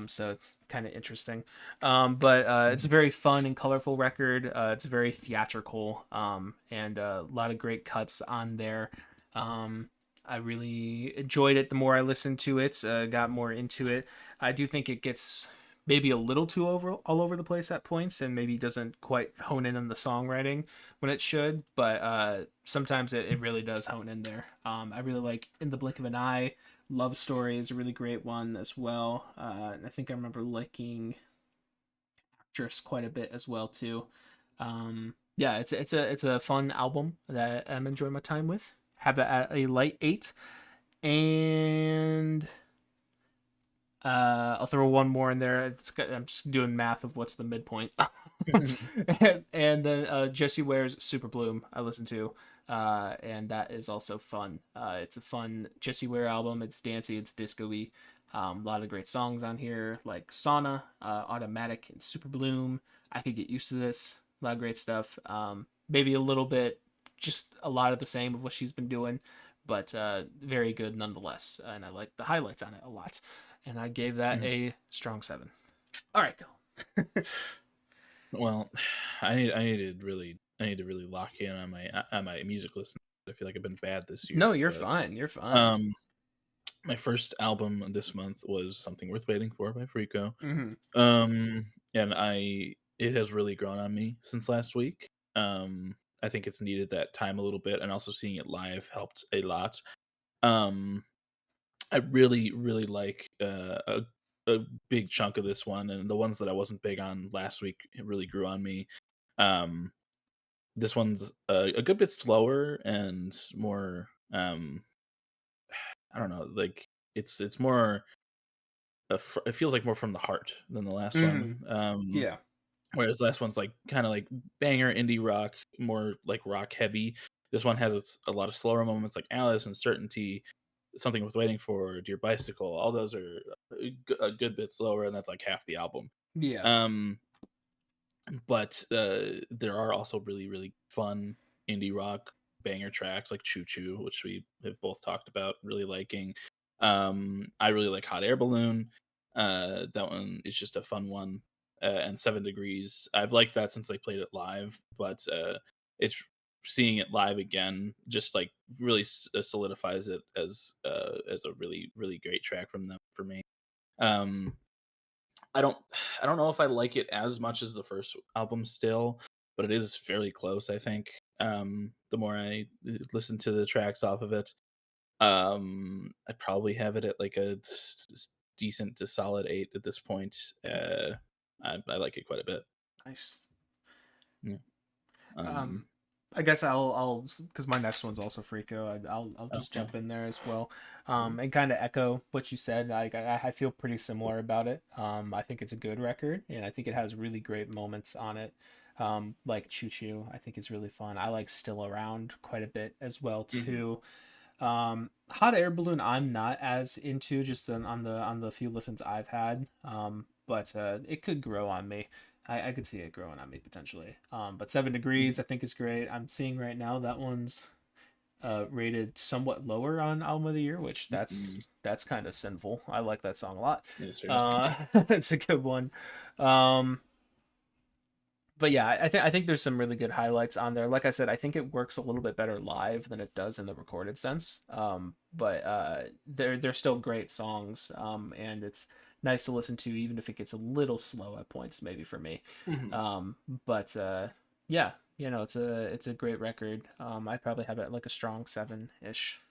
So it's kind of interesting. But it's a very fun and colorful record. It's very theatrical, and a lot of great cuts on there. I really enjoyed it the more I listened to it, got more into it. I do think it gets maybe a little too all over the place at points and maybe doesn't quite hone in on the songwriting when it should, but sometimes it really does hone in there. I really like In the Blink of an Eye. Love Story is a really great one as well. And I think I remember liking Actress quite a bit as well too. Yeah, it's a fun album that I'm enjoying my time with. Have that at a light 8. And I'll throw one more in there. I'm just doing math of what's the midpoint. And then Jesse Ware's Super Bloom I listen to, and that is also fun. It's a fun Jesse Ware album. It's dancey, it's disco-y. A lot of great songs on here like Sauna, Automatic, and Super Bloom. I could get used to this. A lot of great stuff. Maybe a little bit, just a lot of the same of what she's been doing, but very good nonetheless. And I like the highlights on it a lot. And I gave that Mm. a strong 7. All right, go. Well, I need to really lock in on my music listen. I feel like I've been bad this year, No, you're but fine. You're fine. um, my first album this month was "Something Worth Waiting For" by Friko. Hmm. And it has really grown on me since last week. I think it's needed that time a little bit, and also seeing it live helped a lot. Um, I really, really like a big chunk of this one, and the ones that I wasn't big on last week, it really grew on me. Um, this one's a good bit slower and more. I don't know, like it's more. It feels like more from the heart than the last Hmm. one. Yeah. Whereas the last one's like kind of like banger indie rock, more like rock heavy. This one has a lot of slower moments like Alice, Uncertainty, Something Worth Waiting For, Dear Bicycle. All those are a good bit slower, and that's like half the album. Yeah. Um, but there are also really, really fun indie rock banger tracks like Choo Choo, which we have both talked about really liking. I really like Hot Air Balloon. That one is just a fun one. And 7 Degrees. I've liked that since they played it live, but it's seeing it live again just like really solidifies it as a really, really great track from them for me. Um, I don't I don't know if I like it as much as the first album still, but it is fairly close, I think. The more I listen to the tracks off of it, I'd probably have it at like a decent to solid 8 at this point. I like it quite a bit. Nice. Yeah. Um, Um, I guess I'll because my next one's also Freako. I'll oh, just yeah. jump in there as well, Mhm. and kind of echo what you said. Like I feel pretty similar about it. I think it's a good record, and I think it has really great moments on it. Like Choo Choo, I think is really fun. I like Still Around quite a bit as well Mhm. too. Hot Air Balloon, I'm not as into just on the few listens I've had. But it could grow on me. I could see it growing on me potentially. But 7 Degrees, Mhm. I think is great. I'm seeing right now that one's rated somewhat lower on Album of the Year, which Mhm. that's kind of sinful. I like that song a lot. Yes, sir. It's a good one. Um, but yeah, I think there's some really good highlights on there. Like I said, I think it works a little bit better live than it does in the recorded sense. But they're still great songs. And it's nice to listen to, even if it gets a little slow at points, maybe for me. Mhm. But yeah, it's a great record. I probably have it at like a strong 7 ish.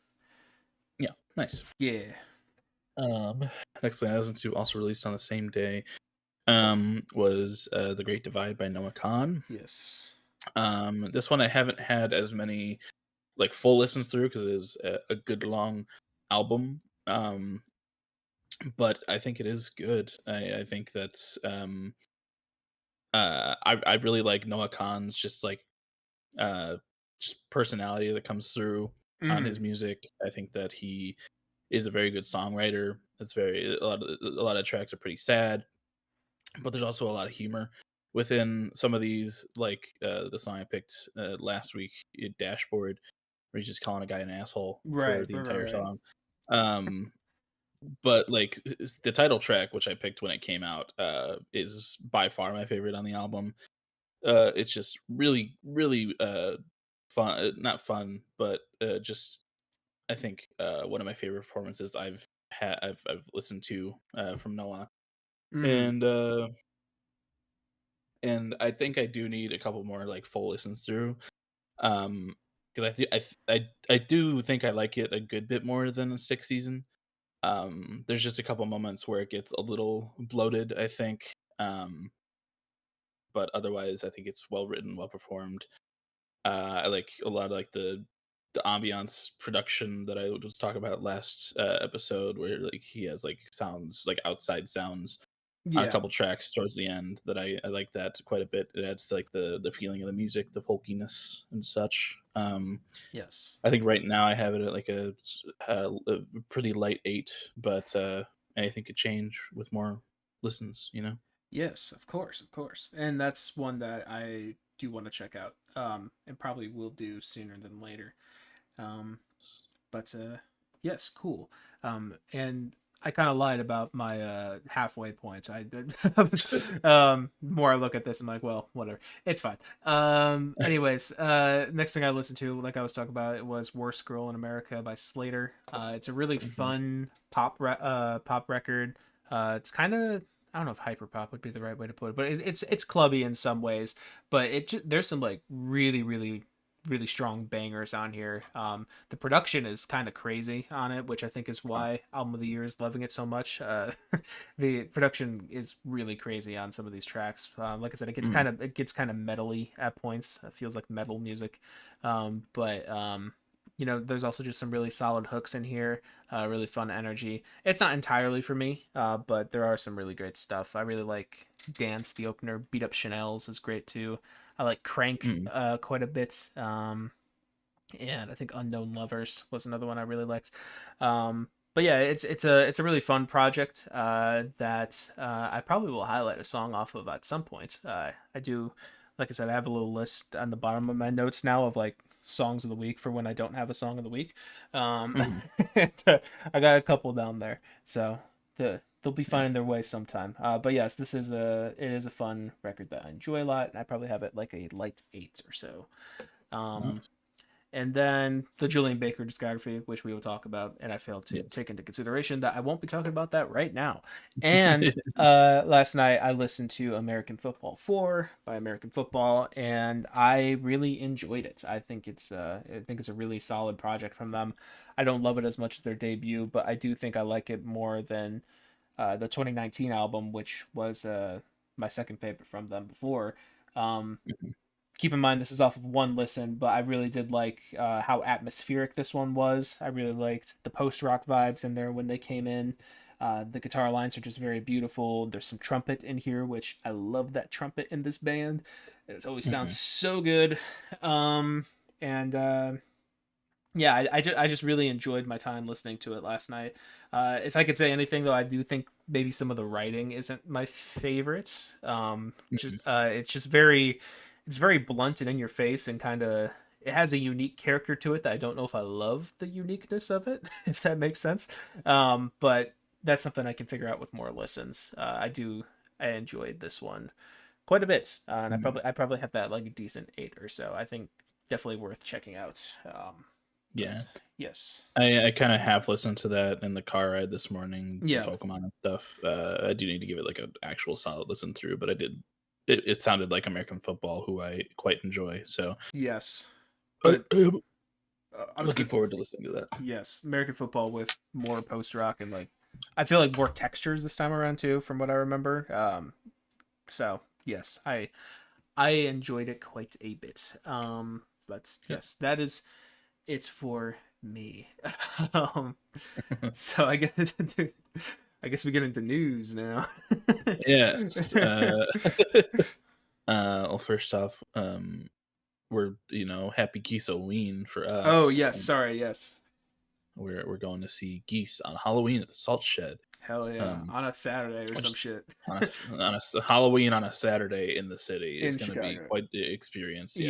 Yeah, nice. Yeah. Um, Next thing I listened to, also released on the same day, was The Great Divide by Noah Khan. Yes. This one I haven't had as many like full listens through because it is a good long album. But I think it is good. I think that's I really like Noah Khan's uh just personality that comes through on his Mm. music. I think that he is a very good songwriter. It's very a lot of tracks are pretty sad, but there's also a lot of humor within some of these. Like the song I picked last week, Dashboard, where he's just calling a guy an asshole for Right. the Right. Right. entire Right. song. Um, but like the title track, which I picked when it came out, is by far my favorite on the album. It's just really, really fun. Not fun, but just I think one of my favorite performances I've listened to from Noah, Mm. and I think I do need a couple more like full listens through. Because I do think I like it a good bit more than a sixth season. There's just a couple moments where it gets a little bloated, I think. But otherwise, I think it's well written, well performed. I like a lot of like the ambiance production that I was talking about last episode, where like he has like sounds like outside sounds on a Yeah. couple tracks towards the end that I like that quite a bit. It adds to like the feeling of the music, the folkiness and such. Yes. I think right now I have it at like a pretty light 8, but anything could change with more listens, you know. Yes, of course, and that's one that I do want to check out. And probably will do sooner than later. Um, but yes, cool. And I kind of lied about my halfway point. I did. More I look at this, I'm like, well, whatever. It's fine. Anyways, next thing I listened to, like I was talking about, it was "Worst Girl in America" by Slater. It's a really Hmm. fun pop record. It's kind of, I don't know if hyper pop would be the right way to put it, but it's clubby in some ways. But there's some like really strong bangers on here. The production is kind of crazy on it, which I think is why Album of the Year is loving it so much. The production is really crazy on some of these tracks. Like I said, it gets kind of metally at points. It feels like metal music, but you know, there's also just some really solid hooks in here. Really fun energy. It's not entirely for me, but there are some really great stuff. I really like Dance, the opener. Beat Up Chanel's is great too. I like Crank Mm. quite a bit. And I think Unknown Lovers was another one I really liked. But yeah, it's a really fun project that I probably will highlight a song off of at some point. I do, like I said, I have a little list on the bottom of my notes now of like songs of the week for when I don't have a song of the week. Mm. And, I got a couple down there, so they'll be Yeah. finding their way sometime. But yes, it is a fun record that I enjoy a lot, and I probably have it like a light 8 or so. Um, Nice. and then the Julien Baker discography, which we will talk about, and I failed to Yes. take into consideration that I won't be talking about that right now. And last night I listened to American Football 4 by American Football, and I really enjoyed it. I think it's a really solid project from them. I don't love it as much as their debut, but I do think I like it more than the 2019 album, which was my second favorite from them before. Um, Mhm. Keep in mind this is off of one listen, but I really did like how atmospheric this one was. I really liked the post rock vibes in there when they came in. The guitar lines are just very beautiful. There's some trumpet in here, which I love that trumpet in this band. It always sounds Mhm. so good. Um, and Yeah, I just really enjoyed my time listening to it last night. If I could say anything, though, I do think maybe some of the writing isn't my favorite. Mhm. It's very blunt and in your face, and kind of it has a unique character to it that I don't know if I love the uniqueness of it, if that makes sense. But that's something I can figure out with more listens. I enjoyed this one quite a bit, and Mhm. I probably have that like a decent 8 or so. I think definitely worth checking out. Yeah. But yes, I kind of half listened to that in the car ride this morning, some yeah, Pokemon and stuff. I do need to give it like an actual solid listen through, but I did. It sounded like American football, who I quite enjoy. So yes. I But am I was looking good. forward to listening to that. Yes, American football with more post rock and like I feel like more textures this time around too, from what I remember. So yes, I enjoyed it quite a bit. But Yeah. yes, that is it for me. um, so I guess we get into news now. Yes. Well, first off, we're happy geese Halloween for Oh us. yes, sorry, yes. We're going to see geese on Halloween at the Salt Shed. Hell yeah. Um, On a Saturday or which some is shit. Halloween on a Saturday in the city is In going to be Chicago. quite the experience. Yes.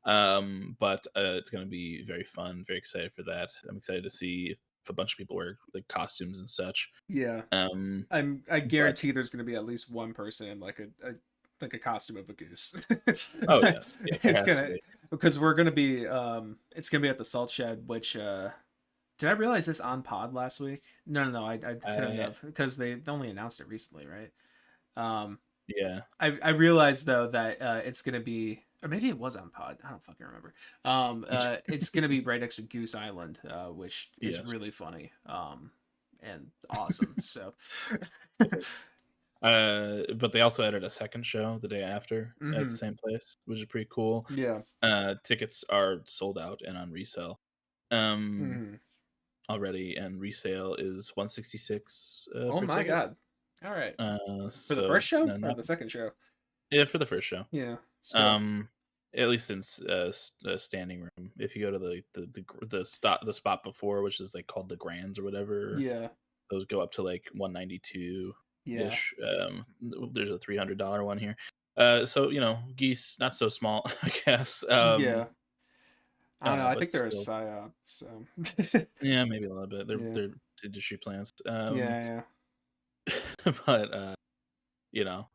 Yes. But it's going to be very fun. Very excited for that. I'm excited to see if a bunch of people wear like costumes and such. Yeah. Um, I but guarantee there's gonna be at least one person in like a costume of a goose. oh yes, yeah, there It's has to gonna be. because we're gonna be it's gonna be at the Salt Shed, which did I realize this on pod last week? No, I couldn't I have because they only announced it recently, right? Um Yeah. I realized though that it's gonna be, or maybe it was on Pod. I don't fucking remember. It's gonna be right next to Goose Island, which is Yes. really funny. And awesome. So, But they also added a second show the day after at the hmm, same place, which is pretty cool. yeah. Tickets are sold out and on resale. Um, Hmm. already, and resale is 166 Oh per my ticket. god. All right. For the So first show no, or not the second show? yeah, for the first show. Yeah. Still. Um, at least in standing room. If you go to the spot before, which is like called the Grands or whatever, Yeah. those go up to like 192 Yeah. ish. There's a $300 one here. So geese not so small, I guess. Yeah. I don't know. I but think they're a still, psyop. So yeah, maybe a little bit. yeah, They're industry plants. yeah. But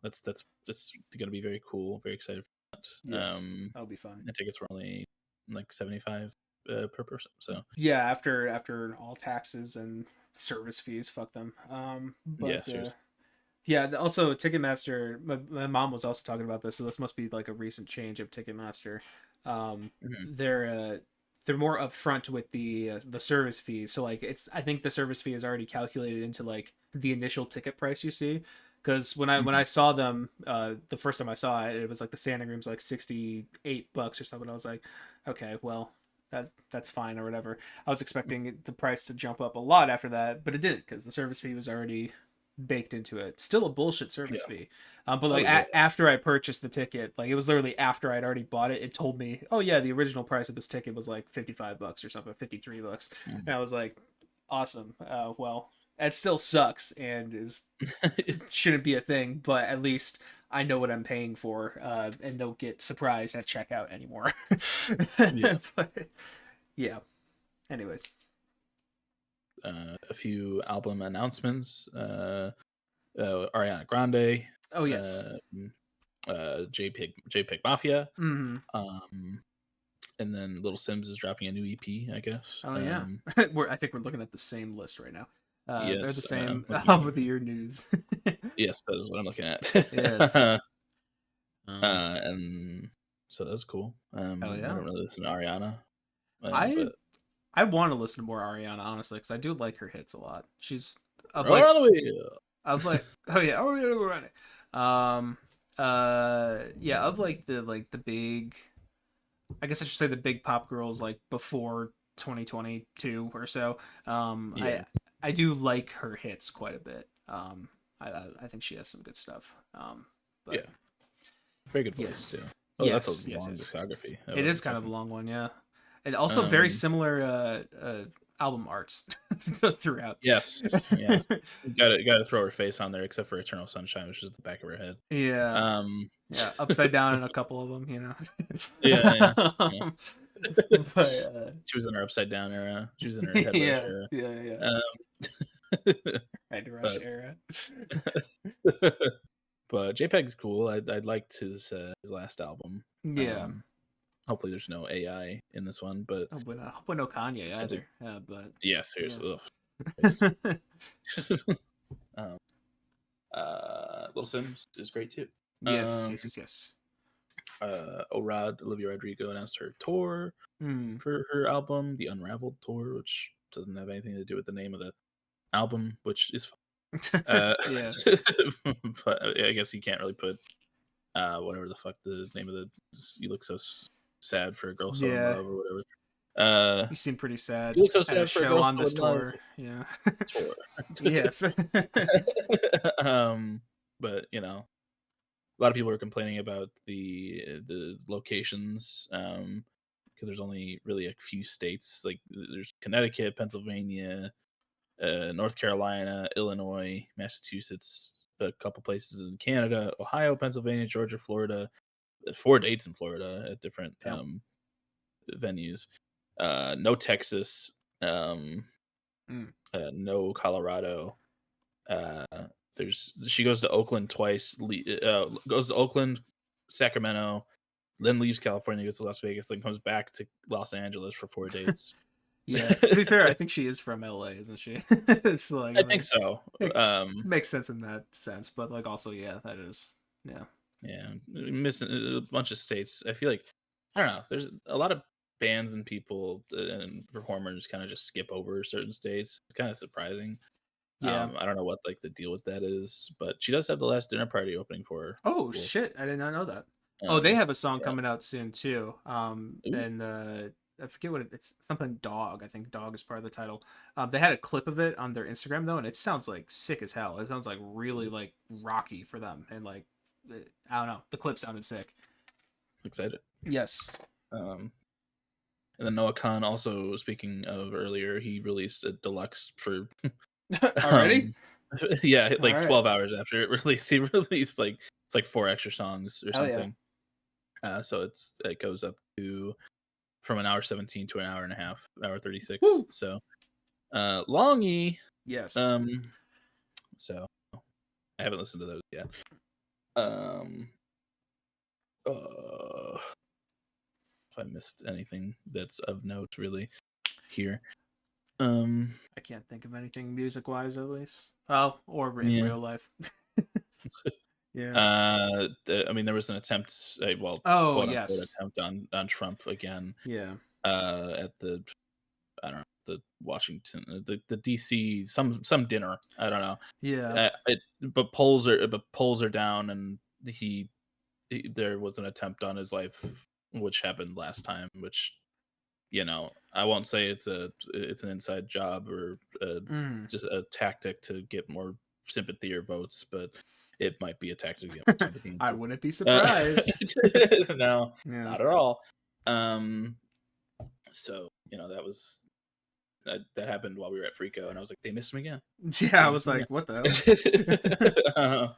that's gonna be very cool. Very excited for that. Yes, that'll be fun. The tickets were only like 75 per person. So Yeah, after all taxes and service fees, fuck them. yeah, But seriously. yeah. Also, Ticketmaster. My mom was also talking about this, so this must be like a recent change of Ticketmaster. Um, Hmm. they're more upfront with the service fees. So like I think the service fee is already calculated into like the initial ticket price you see. Because when I Hmm. saw them the first time I saw it, it was like the standing room's like $68 or something. I was like, okay, well that's fine or whatever. I was expecting the price to jump up a lot after that, but it didn't because the service fee was already baked into it. Still a bullshit service Yeah. fee. But Oh like yeah. after I purchased the ticket, like it was literally after I'd already bought it, it told me, oh yeah, the original price of this ticket was like $55 or something, $53. Mhm. And I was like, awesome. Well, that still sucks and is shouldn't be a thing, but at least I know what I'm paying for, and don't get surprised at checkout anymore. Yeah. But yeah. Anyways. A few album announcements. Ariana Grande, Oh yes. uh, JPEG Mafia, Mm-hmm. um, and then Little Sims is dropping a new EP, I guess. Oh yeah. I think we're looking at the same list right now. They're the Yes, I'm same album looking. of the year news. Yes, that is what I'm looking at. Yes. And so that's cool. Hell I yeah. don't really listen to Ariana, I but I want to listen to more Ariana honestly because I do like her hits a lot. She's of roll like on the wheel. oh yeah, oh yeah, we're on it. Yeah, of like the big, I guess I should say the big pop girls like before 2022 or so. Um, Yeah, I I do like her hits quite a bit. I think she has some good stuff. But yeah, very good voice yes, too. Oh, that's a yes, long yes. discography It of is kind of a fucking. long one, yeah. And also very Um, similar album arts throughout. yes, yeah. Got to throw her face on there, except for Eternal Sunshine, which is at the back of her head. Yeah, Um, yeah, upside down in a couple of them, yeah, yeah, yeah. But She was in her upside down era. She was in her head rush yeah, era. yeah, yeah. Um, Red Rush but era. but JPEG's cool. I liked his last album. Yeah. Um, hopefully there's no AI in this one, but Hope no Kanye I did. either. But Yeah, seriously. yes. Ugh, Christ. um, Little Sims is great too. Yes, Um, yes, yes, yes. Olivia Rodrigo announced her tour Hmm. for her album, the Unraveled tour, which doesn't have anything to do with the name of the album, which is fine. Yeah. But I guess you can't really put whatever the fuck the name of the "You look so sad for a girl so in Yeah. love" or whatever. Uh, You seem pretty sad you look so at a sad for a show girl on so this in love tour. Yeah. tour. Yes. um, but a lot of people are complaining about the locations because there's only really a few states, like there's Connecticut, Pennsylvania, North Carolina, Illinois, Massachusetts, a couple places in Canada, Ohio, Pennsylvania, Georgia, Florida. There's 4 dates in Florida at different Yep. venues. No Texas, um, Mm. no Colorado. Uh, she goes to Oakland twice. Goes to Oakland, Sacramento, then leaves California, goes to Las Vegas, then comes back to Los Angeles for 4 dates. Yeah. To be fair, I think she is from LA, isn't she? It's like I think so. it makes sense in that sense, but like also, yeah, that is yeah. Yeah, missing a bunch of states. I feel like I don't know. There's a lot of bands and people and performers kind of just skip over certain states. It's kind of surprising. Yeah. I don't know what like the deal with that is, but she does have the last dinner party opening for her. That's Oh cool. shit, I did not know that. Oh, they Um, have a song yeah. coming out soon too. Ooh, And I forget what it's something dog. I think dog is part of the title. They had a clip of it on their Instagram though, and it sounds like sick as hell. It sounds like really like rocky for them, and like I don't know, the clip sounded sick. excited. Yes. Um, and then Noah Khan also, speaking of earlier, he released a deluxe for Already? um yeah, All like right. 12 hours after it released, he released like it's like 4 extra songs or Hell yeah. something. So it goes up to from an hour 17 to an hour and a half, hour 36. Woo! So longy. Yes. So I haven't listened to those yet. If I missed anything that's of note really here. I can't think of anything music wise, at least. Oh, or in real life. Yeah. I mean, there was an attempt, quote unquote yes. attempt on Trump again. Yeah. At the, I don't know, the Washington, the DC, some dinner. I don't know. Yeah. But polls are down, and there was an attempt on his life, which happened last time. Which, I won't say it's an inside job or just a tactic to get more sympathy or votes, but it might be a tactic to get more sympathy. I wouldn't be surprised. No, Yeah. not at all. So that was that happened while we were at Friko, and I was like, they missed him again. Yeah, I was like, what the hell?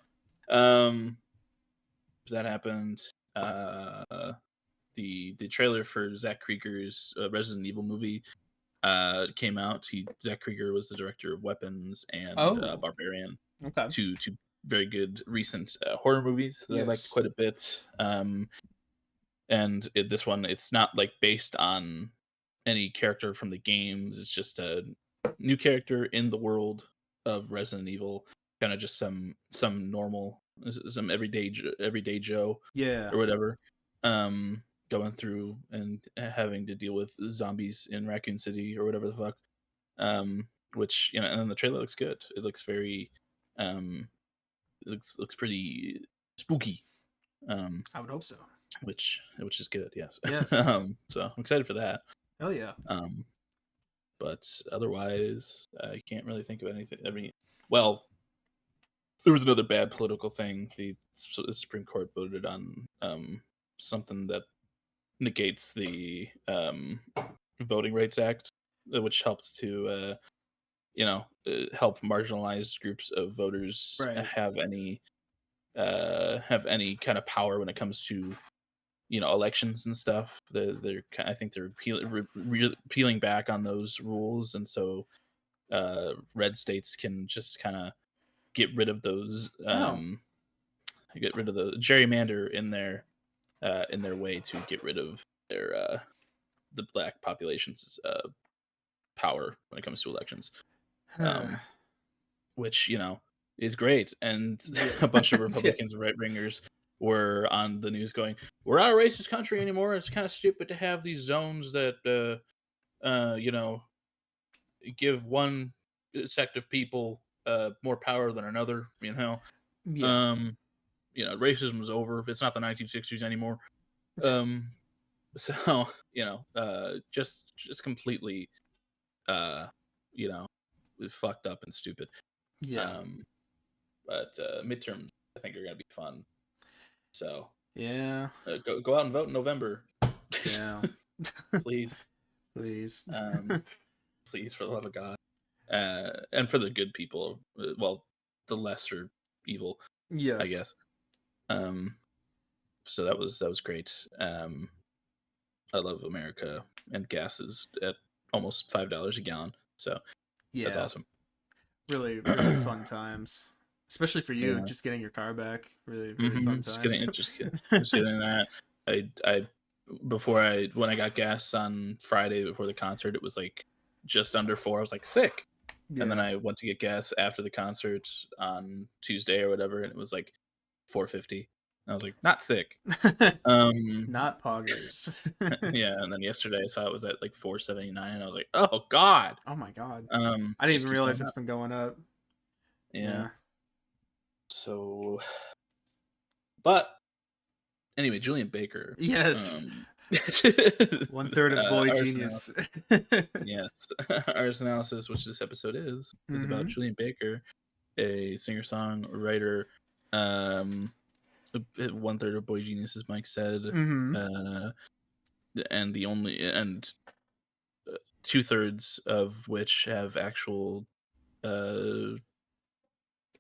That happened. The trailer for Zach Krieger's Resident Evil movie came out. Zach Krieger was the director of Weapons and Barbarian. Okay. Two very good recent horror movies that I liked quite a bit. And this one, it's not like based on any character from the games. It's just a new character in the world of Resident Evil, kind of just some normal, some everyday Joe, or whatever, going through and having to deal with zombies in Raccoon City or whatever the fuck. Which and then the trailer looks good. It looks very, it looks pretty spooky. I would hope so. Which is good. Yes. Yes. So I'm excited for that. Hell yeah. But otherwise, I can't really think of anything. I mean, well, there was another bad political thing. The Supreme Court voted on something that negates the Voting Rights Act, which helped to help marginalized groups of voters have any kind of power when it comes to elections and stuff. I think they're peeling back on those rules, and so red states can just kind of get rid of those, get rid of the gerrymander in their way to get rid of their the black population's power when it comes to elections, which is great. And a bunch of Republicans and right wingers were on the news going, "We're not a racist country anymore. It's kind of stupid to have these zones that give one sect of people more power than another." Racism is over. It's not the 1960s anymore. So just completely fucked up and stupid. But midterms I think are gonna be fun. So go out and vote in November. Yeah. Please. Please. Please, for the love of God. And for the good people, well, the lesser evil, I guess. So that was great. I love America, and gas is at almost $5 a gallon. So that's awesome. Really, really fun times, especially for you, just getting your car back. Really, really fun times. Just getting that. When I got gas on Friday before the concert, it was like just under 4. I was like sick. And then I went to get gas after the concert on Tuesday or whatever, and it was like 4.50. I was like, not sick. Not poggers. Yeah, and then yesterday I saw it was at like 4.79, and I was like, oh God. Oh my God. I didn't even realize it's been going up. Yeah. So, but anyway, Julien Baker. Yes. 1/3 of Boy Genius. Yes. Artist Analysis, which this episode is about Julien Baker, a singer-songwriter. 1/3 of Boy Genius, as Mike said. And 2/3 of which have actual a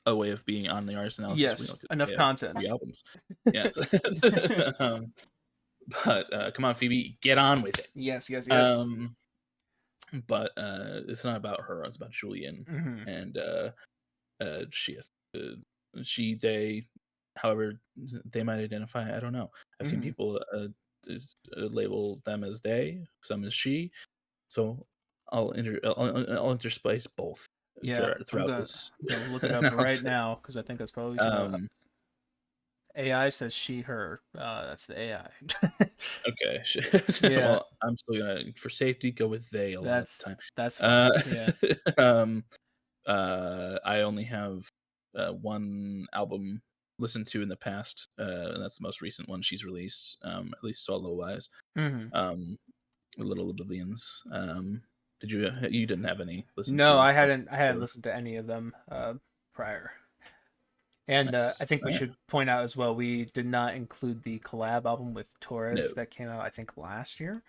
way of being on the Artist Analysis. Yes, enough content. The albums. Yes. But come on, Phoebe, get on with it. Yes, yes, yes. Um, but it's not about her. It's about Julian, Mm-hmm. and she has she they, however they might identify. I don't know. I've seen Mm-hmm. people label them as they, some as she. So I'll interspice both Yeah, throughout this I'm gonna look it up right analysis. now because I think that's probably what you should know. Um, AI says she, her. That's the AI. okay. Yeah, Well, I'm still gonna, for safety, go with they a lot of the time. that's fine. Uh, Yeah. um, I only have one album listened to in the past, and that's the most recent one she's released, at least solo wise. Mm-hmm. Um, Little Oblivions. Did you? You didn't have any listened No, to I from hadn't. I hadn't her? listened to any of them prior. And I Nice. think we Yeah. should point out as well, we did not include the collab album with No, Torres that came out, I think, last year.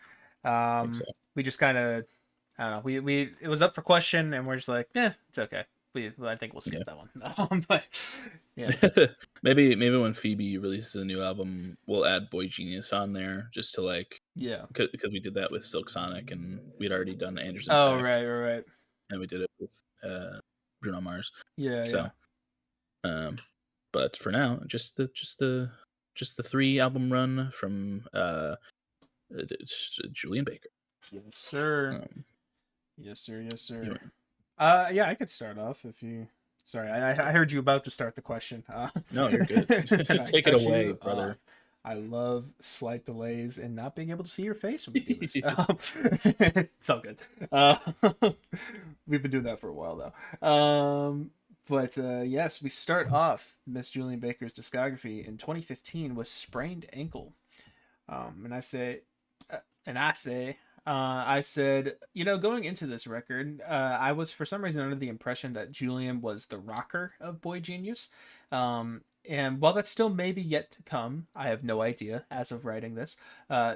I think so. We just kind of, I don't know, we it was up for question, and we're just like, it's okay. I think we'll skip Yeah. that one. But yeah, Maybe when Phoebe releases a new album, we'll add Boy Genius on there just to like, yeah. because we did that with Silk Sonic and we'd already done Anderson Oh, Paak right. and we did it with Bruno Mars. Yeah. So, um, but for now, just the 3 album run from Julien Baker. Yes, sir. Um, Yes, sir. Yes, you sir. Yeah, I could start off if you. Sorry, I start. heard you about to start the question. No, you're good. And I Take it cut away, you brother. off. I love slight delays and not being able to see your face when we do this. It's all good. Uh, we've been doing that for a while though. But yes, we start off Miss Julian Baker's discography in 2015 with Sprained Ankle. And I say, I said, going into this record, I was for some reason under the impression that Julian was the rocker of Boy Genius. And while that's still maybe yet to come, I have no idea as of writing this.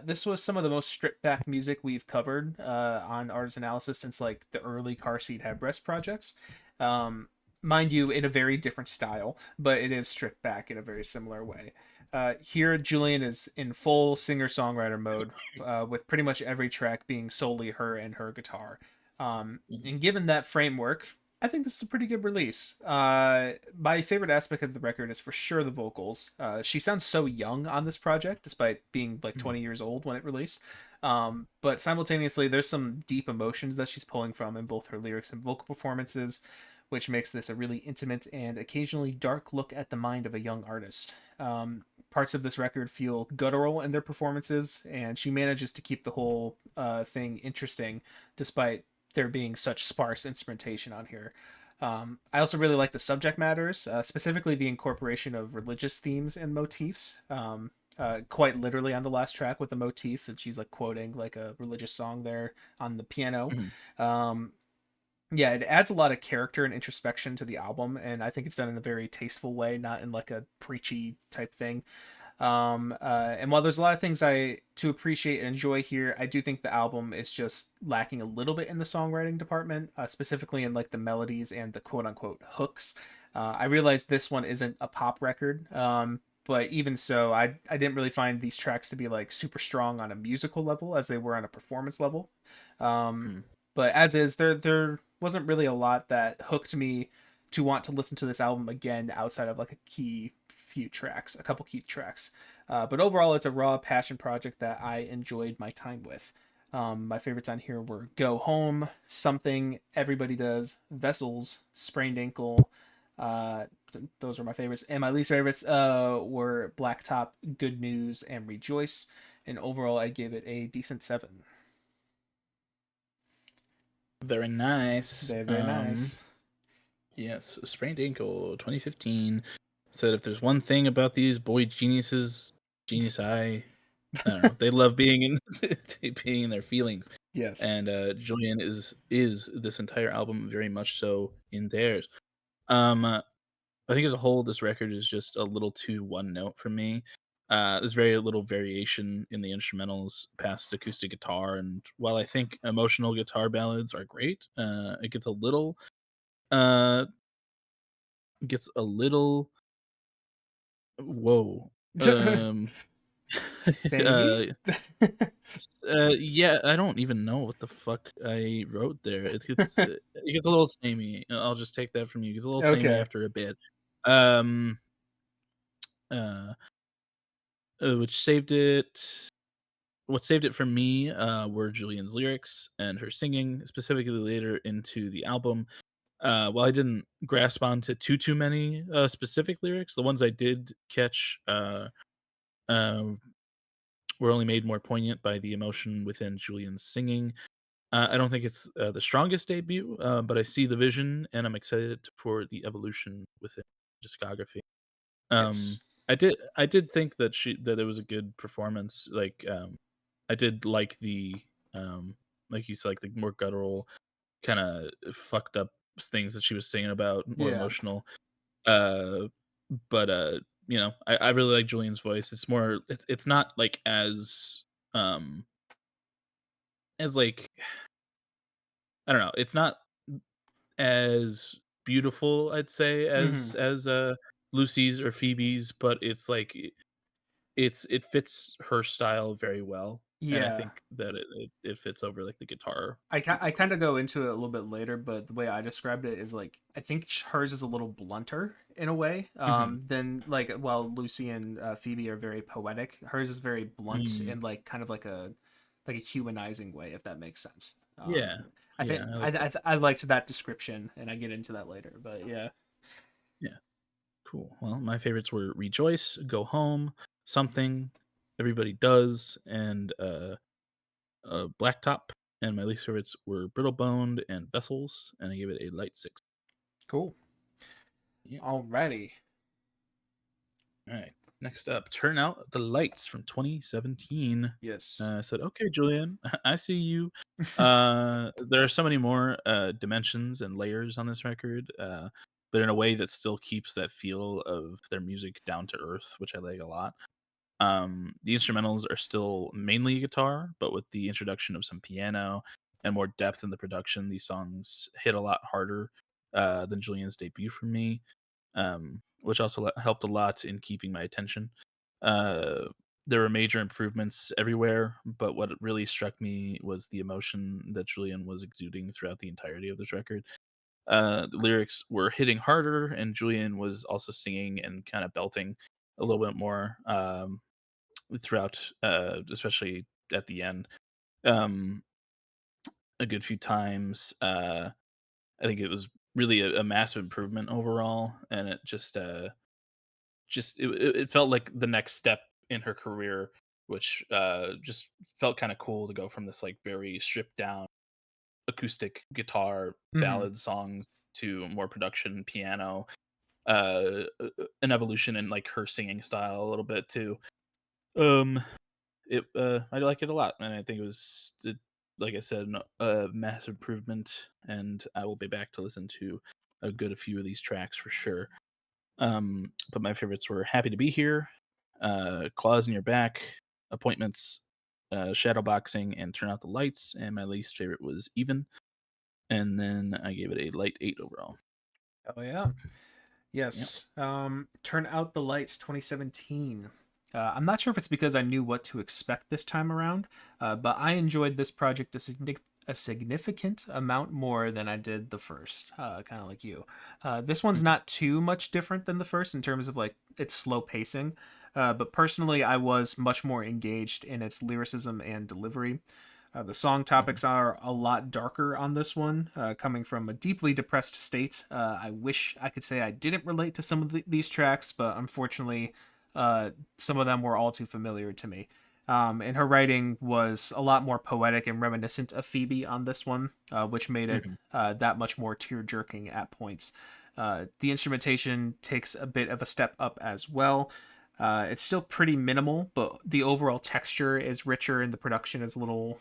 This was some of the most stripped back music we've covered on Artist Analysis since like the early Car Seat Headrest projects. Um, Mind you, in a very different style, but it is stripped back in a very similar way. Here, Julian is in full singer songwriter mode, with pretty much every track being solely her and her guitar. And given that framework, I think this is a pretty good release. My favorite aspect of the record is for sure the vocals. She sounds so young on this project, despite being like 20 years old when it released. But simultaneously, there's some deep emotions that she's pulling from in both her lyrics and vocal performances, which makes this a really intimate and occasionally dark look at the mind of a young artist. Parts of this record feel guttural in their performances, and she manages to keep the whole thing interesting despite there being such sparse instrumentation on here. I also really like the subject matters, specifically the incorporation of religious themes and motifs. Quite literally on the last track with a motif that she's like quoting like a religious song there on the piano. Mhm. Yeah, it adds a lot of character and introspection to the album, and I think it's done in a very tasteful way, not in like a preachy type thing. And while there's a lot of things I to appreciate and enjoy here, I do think the album is just lacking a little bit in the songwriting department, specifically in like the melodies and the quote unquote hooks. I realize this one isn't a pop record, but even so, I didn't really find these tracks to be like super strong on a musical level as they were on a performance level. Um, Mhm. but as is, there wasn't really a lot that hooked me to want to listen to this album again outside of like a couple key tracks. But overall, it's a raw passion project that I enjoyed my time with. My favorites on here were Go Home, Something, Everybody Does, Vessels, Sprained Ankle. Uh, those were my favorites. And my least favorites were Blacktop, Good News, and Rejoice. And overall, I gave it a decent 7. Very nice. Very, very nice. Yes, Sprained Ankle 2015 said if there's one thing about these boy geniuses, genius I don't know, they love being in being in their feelings. Yes. And Julian is this entire album very much so in theirs. I think as a whole, this record is just a little too one note for me. There's very little variation in the instrumentals past acoustic guitar, and while I think emotional guitar ballads are great, it uh gets a little whoa. Samey? Yeah, I don't even know what the fuck I wrote there. It gets a little samey. I'll just take that from you. It gets a little samey Okay. after a bit. Um, uh, which saved it. What saved it for me were Julian's lyrics and her singing, specifically later into the album. While I didn't grasp onto too many specific lyrics, the ones I did catch uh, were only made more poignant by the emotion within Julian's singing. I don't think it's the strongest debut, but I see the vision and I'm excited for the evolution within discography. Um, Yes. I did think that it was a good performance. Like I did like like you said, like the more guttural kind of fucked up things that she was singing about, more Yeah. emotional. Uh, but I really like Julian's voice. It's not like um as like I don't know. It's not as beautiful, I'd say, Hmm. as Lucy's or Phoebe's, but it's like it fits her style very well, and I Yeah. think that it fits over like the guitar I super kind cool. of go into it a little bit later, but the way I described it is like I think hers is a little blunter in a way Mhm. than like while Lucy and Phoebe are very poetic, hers is very blunt Mm. and like kind of like a humanizing way, if that makes sense. Yeah. I Yeah, think I like that. I liked that description, and I get into that later. But yeah, Yeah, cool. Well, my favorites were Rejoice, Go Home, Something, Everybody Does, and Blacktop. And my least favorites were Brittle Boned and Vessels, and I gave it a light 6. cool. Yeah. Alrighty. All right. Next up, Turn Out the Lights from 2017. Yes. I said, okay, Julian, I see you. There are so many more dimensions and layers on this record, but in a way that still keeps that feel of their music down to earth, which I like a lot. The instrumentals are still mainly guitar, but with the introduction of some piano and more depth in the production, these songs hit a lot harder than Julian's debut for me, which also helped a lot in keeping my attention. Uh, there were major improvements everywhere, but what really struck me was the emotion that Julian was exuding throughout the entirety of this record. The lyrics were hitting harder, and Julian was also singing and kind of belting a little bit more. Throughout, especially at the end, um, a good few times. I think it was really a massive improvement overall, and it just felt like the next step in her career, which just felt kind of cool to go from this like very stripped down acoustic guitar Hmm. ballad songs to more production piano, an evolution in like her singing style a little bit too. Um, I like it a lot, and I think like I said, a massive improvement, and I will be back to listen to a few of these tracks for sure. But my favorites were Happy to Be Here, Claws in Your Back, Appointments, Shadowboxing, and Turn Out the Lights, and my least favorite was Even, and then I gave it a light 8 overall. Oh yeah. Yep. Yes. Turn Out the Lights 2017. I'm not sure if it's because I knew what to expect this time around, but I enjoyed this project a significant amount more than I did the first, kind of like you. This one's Mhm. not too much different than the first in terms of like its slow pacing, but personally, I was much more engaged in its lyricism and delivery. The song Mhm. topics are a lot darker on this one, coming from a deeply depressed state. I wish I could say I didn't relate to some of these tracks, but unfortunately, some of them were all too familiar to me. And her writing was a lot more poetic and reminiscent of Phoebe on this one, which made it Mhm. that much more tear jerking at points. The instrumentation takes a bit of a step up as well. It's still pretty minimal, but the overall texture is richer and the production is a little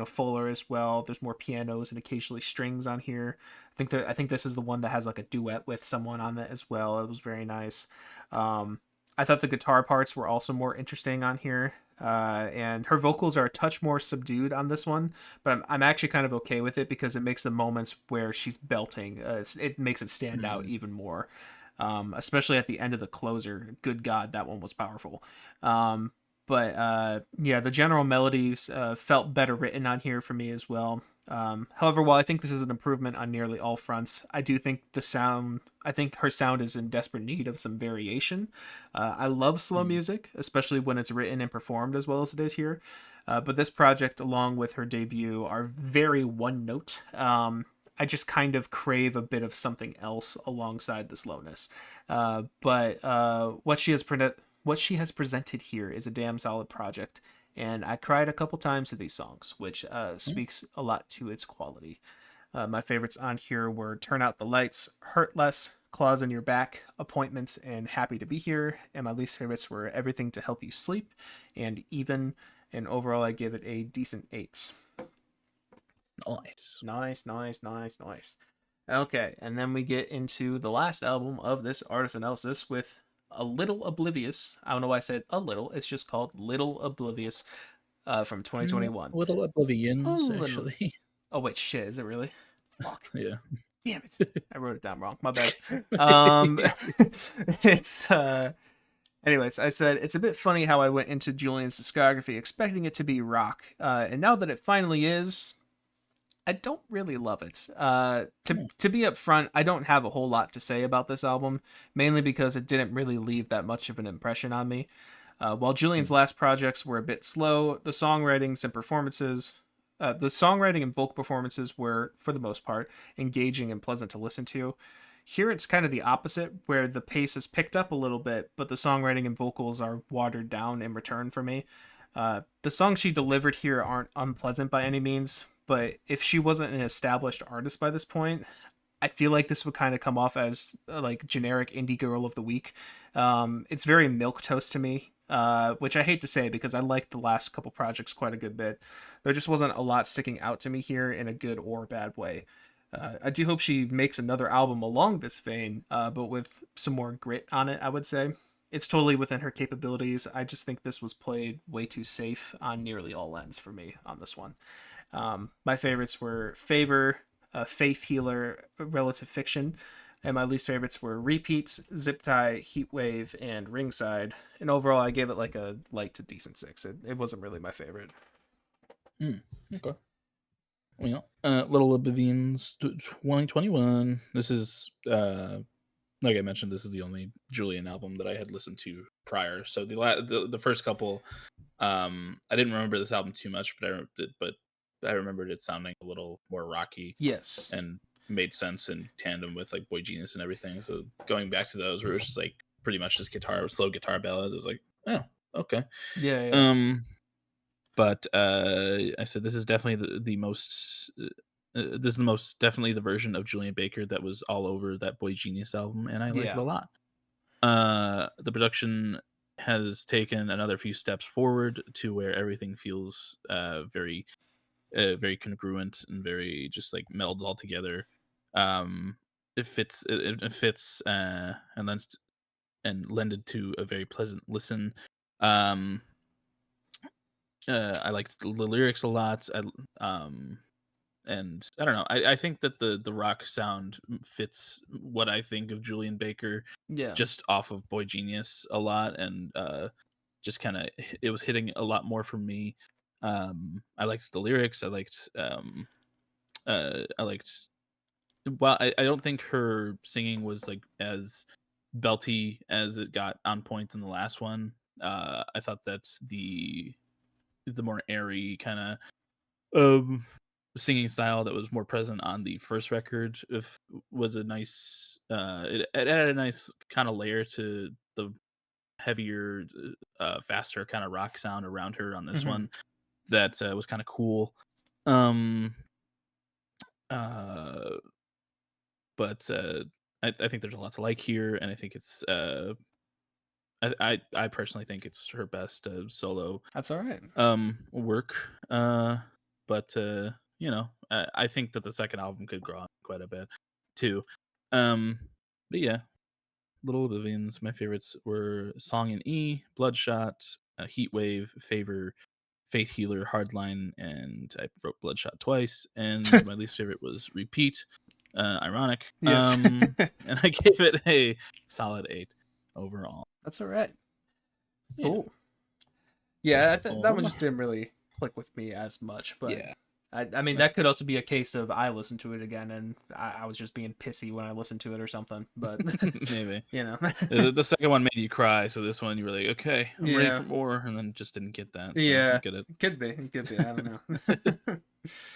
fuller as well. There's more pianos and occasionally strings on here. I think this is the one that has like a duet with someone on it as well. It was very nice. Um, I thought the guitar parts were also more interesting on here. And her vocals are a touch more subdued on this one, but I'm actually kind of okay with it because it makes the moments where she's belting, it makes it stand out Mhm. even more. Especially at the end of the closer. Good God, that one was powerful. Um, But yeah, the general melodies felt better written on here for me as well. However, while I think this is an improvement on nearly all fronts, I do think I think her sound is in desperate need of some variation. I love slow Mm. music, especially when it's written and performed as well as it is here. But this project, along with her debut, are very one note. I just kind of crave a bit of something else alongside the slowness. But what she has presented here is a damn solid project, and I cried a couple times to these songs, which speaks a lot to its quality. My favorites on here were Turn Out the Lights, Hurt Less, Claws in Your Back, Appointments, and Happy to Be Here. And my least favorites were Everything to Help You Sleep and Even. And overall, I give it a decent 8. Nice. Nice, nice, nice, nice. Okay, and then we get into the last album of this artist analysis with A Little Oblivious. I don't know why I said a little. It's just called Little Oblivious from 2021. Little A Oblivions, little. actually. Oh wait, shit, is it really? Fuck. Yeah. Damn it. I wrote it down wrong. My bad. It's anyways, I said it's a bit funny how I went into Julian's discography expecting it to be rock. And now that it finally is, I don't really love it. To be upfront, I don't have a whole lot to say about this album, mainly because it didn't really leave that much of an impression on me. While Julian's Mm. last projects were a bit slow, the songwriting and vocal performances were, for the most part, engaging and pleasant to listen to. Here it's kind of the opposite, where the pace is picked up a little bit, but the songwriting and vocals are watered down in return for me. The songs she delivered here aren't unpleasant by any means, but if she wasn't an established artist by this point, I feel like this would kind of come off as like generic indie girl of the week. It's very milk toast to me, which I hate to say because I liked the last couple projects quite a good bit. There just wasn't a lot sticking out to me here in a good or bad way. I do hope she makes another album along this vein, but with some more grit on it, I would say. It's totally within her capabilities. I just think this was played way too safe on nearly all ends for me on this one. My favorites were Favor, Faith Healer, Relative Fiction, and my least favorites were Repeats, Zip Tie, Heatwave, and Ringside. And overall, I gave it like a light to decent 6. It wasn't really my favorite. Okay. Well, Little Oblivions 2021. This is like I mentioned, this is the only Julian album that I had listened to prior. So the first couple, I didn't remember this album too much, but I remembered it sounding a little more rocky Yes. and made sense in tandem with like Boy Genius and everything. So going back to those, where it was just like pretty much just slow guitar ballads, it was like, oh, okay. Yeah, yeah. Um, but I said this is definitely the most. This is the most definitely the version of Julien Baker that was all over that Boy Genius album, and I like it Yeah. a lot. The production has taken another few steps forward to where everything feels very congruent and very just like melds all together. It fits and lended to a very pleasant listen. Um, I liked the lyrics a lot. And I don't know. I think that the rock sound fits what I think of Julien Baker Yeah. just off of Boy Genius a lot, and just kind of it was hitting a lot more for me. I liked the lyrics. I liked. Well, I don't think her singing was like as belty as it got on points in the last one. I thought that's the more airy kind of singing style that was more present on the first record if was a nice it added a nice kind of layer to the heavier faster kind of rock sound around her on this Mm-hmm. one that was kind of cool. um uh but I think there's a lot to like here, and I think it's I personally think it's her best solo That's all right. work. But I think that the second album could grow on quite a bit too. Um, but yeah, Little Oblivions. My favorites were Song in E, Bloodshot, Heat Wave, Favor, Faith Healer, Hardline, and I wrote Bloodshot twice. And my least favorite was Repeat. Ironic. Yes. And I gave it a solid 8 overall. That's all right. Yeah. Cool. Yeah, that one Oh, just didn't really click with me as much, but yeah. I mean that could also be a case of I listened to it again and I was just being pissy when I listened to it or something. But Maybe. you know, The second one made you cry, so this one you were like, okay, I'm ready yeah, for more, and then just didn't get that. So I yeah, get it. it could be. I don't know. I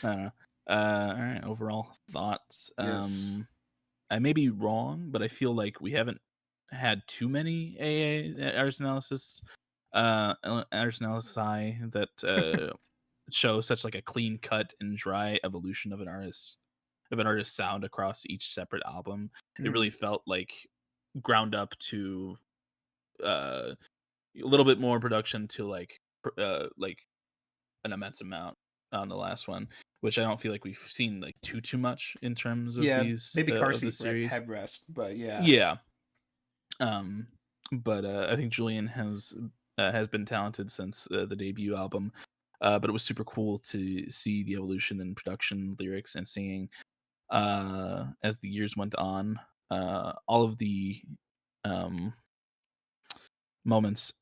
don't know. All right. Overall thoughts. Yes. I may be wrong, but I feel like we haven't had too many AA artist analysis that show such like a clean cut and dry evolution of an artist's sound across each separate album. It Mm, really felt like ground up to a little bit more production to like an immense amount on the last one, which I don't feel like we've seen like too much in terms of yeah, these maybe car of the seat series. headrest, but yeah, Yeah. Um, but I think Julian has been talented since the debut album. But it was super cool to see the evolution in production, lyrics, and singing as the years went on. All of the um, moments,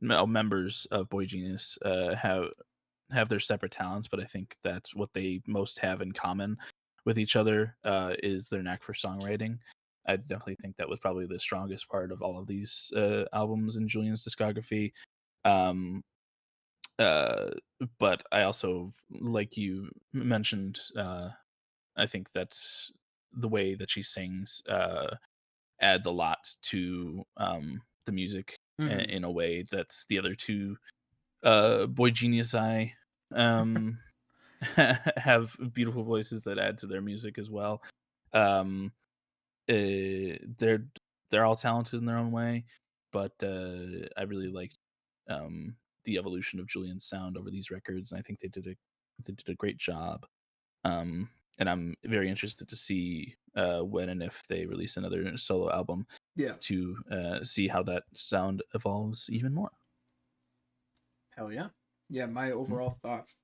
members of Boy Genius have their separate talents, but I think that what they most have in common with each other is their knack for songwriting. I definitely think that was probably the strongest part of all of these albums in Julian's discography. Um, uh, but I also, like you mentioned, I think that's the way that she sings adds a lot to the music hmm in a way that's the other two Boy Genius um have beautiful voices that add to their music as well. Um, they're all talented in their own way, but I really liked the evolution of Julian's sound over these records, and I think they did a great job. Um, and I'm very interested to see when and if they release another solo album yeah, to see how that sound evolves even more. hell yeah, yeah. My Mm. overall thoughts.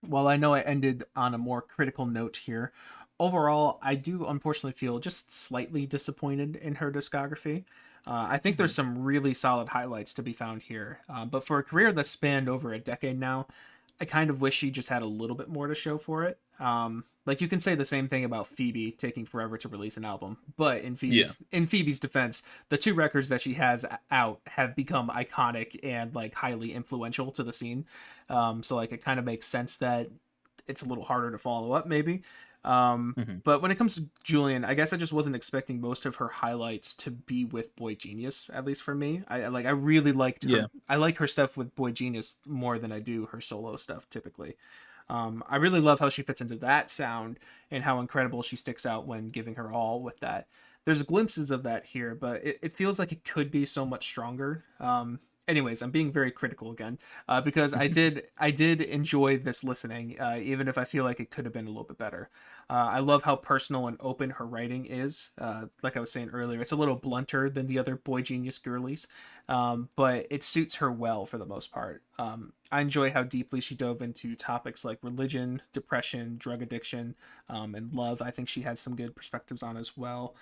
Well, I know I ended on a more critical note here. Overall, I do unfortunately feel just slightly disappointed in her discography. I think there's Mhm. some really solid highlights to be found here, but for a career that spanned over a decade now, I kind of wish she just had a little bit more to show for it. Like you can say the same thing about Phoebe taking forever to release an album, but Yeah. In Phoebe's defense, the two records that she has out have become iconic and like highly influential to the scene. So like it kind of makes sense that it's a little harder to follow up maybe. Hmm. But when it comes to Julian, I guess I just wasn't expecting most of her highlights to be with Boy Genius, at least for me. I really liked her. Yeah. I like her stuff with Boy Genius more than I do her solo stuff typically. I really love how she fits into that sound and how incredible she sticks out when giving her all with that. There's glimpses of that here, but it feels like it could be so much stronger. Anyways, I'm being very critical again because I did enjoy this listening, even if I feel like it could have been a little bit better. I love how personal and open her writing is. Like I was saying earlier, it's a little blunter than the other Boy Genius girlies, but it suits her well for the most part. I enjoy how deeply she dove into topics like religion, depression, drug addiction, and love. I think she had some good perspectives on as well.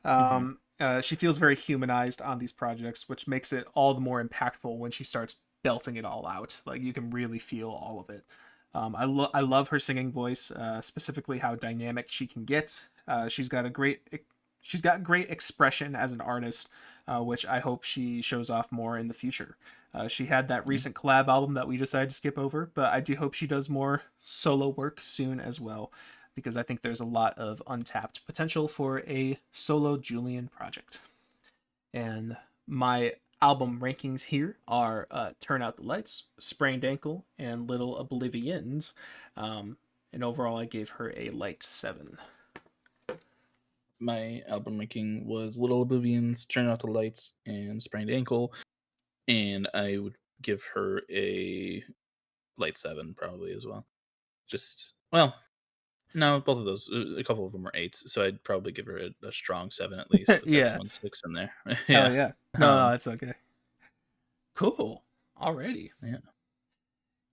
Hmm. She feels very humanized on these projects, which makes it all the more impactful when she starts belting it all out. Like you can really feel all of it. I love her singing voice, specifically how dynamic she can get. She's got great expression as an artist, which I hope she shows off more in the future. She had that Yeah. recent collab album that we decided to skip over, but I do hope she does more solo work soon as well because I think there's a lot of untapped potential for a solo Julian project. And my album rankings here are Turn Out the Lights, Sprained Ankle, and Little Oblivions. And overall, I gave her a light 7. My album ranking was Little Oblivions, Turn Out the Lights, and Sprained Ankle, and I would give her a light 7 probably as well. Just well, no, both of those. A couple of them are eights, so I'd probably give her a strong 7 at least. But that's Yeah. one six in there. Hell Yeah. yeah. No, Um. it's okay. Cool. Alrighty. Yeah.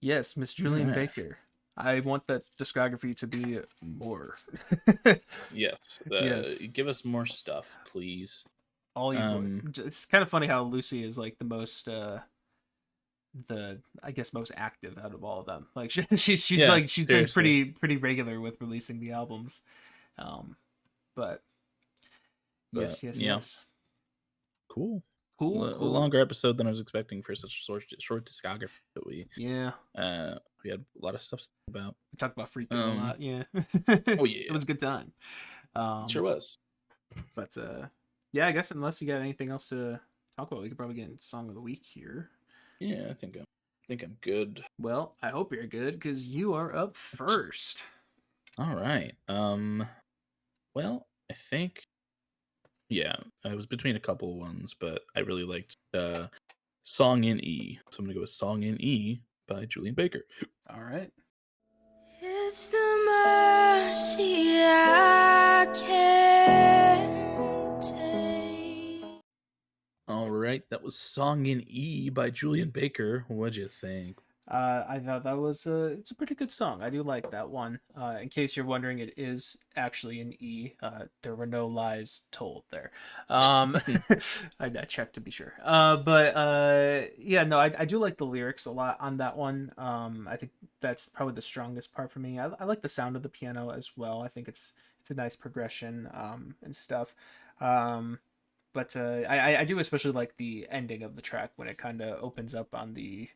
Yes, Miss All Julian right. Baker. I want that discography to be more. Yes. Yes. Give us more stuff, please. All you boy. Um. It's kind of funny how Lucy is like the most the I guess most active out of all of them. Like she's Yeah, like she's been seriously. pretty regular with releasing the albums. Um, but But yes, yes, yeah, yes. cool. Cool, A cool. longer episode than I was expecting for such a short discography. But Yeah, we had a lot of stuff to talk about. we talked about Friko a Um, lot. Yeah, oh it yeah, was a good time. it sure was. But yeah, I guess unless you got anything else to talk about, we could probably get into song of the week here. Yeah, I think I'm good. Well, I hope you're good because you are up first. All right. Well, I think yeah, I was between a couple of ones, but I really liked "Song in E." So I'm gonna go with "Song in E" by Julien Baker. All right. It's the mercy I can't take. All right, that was "Song in E" by Julien Baker. What'd you think? I thought that was it's a pretty good song. I do like that one. In case you're wondering, it is actually an E. There were no lies told there. I checked to be sure. But yeah, no, I do like the lyrics a lot on that one. I think that's probably the strongest part for me. I like the sound of the piano as well. I think it's a nice progression and stuff. Um, but I do especially like the ending of the track when it kind of opens up on the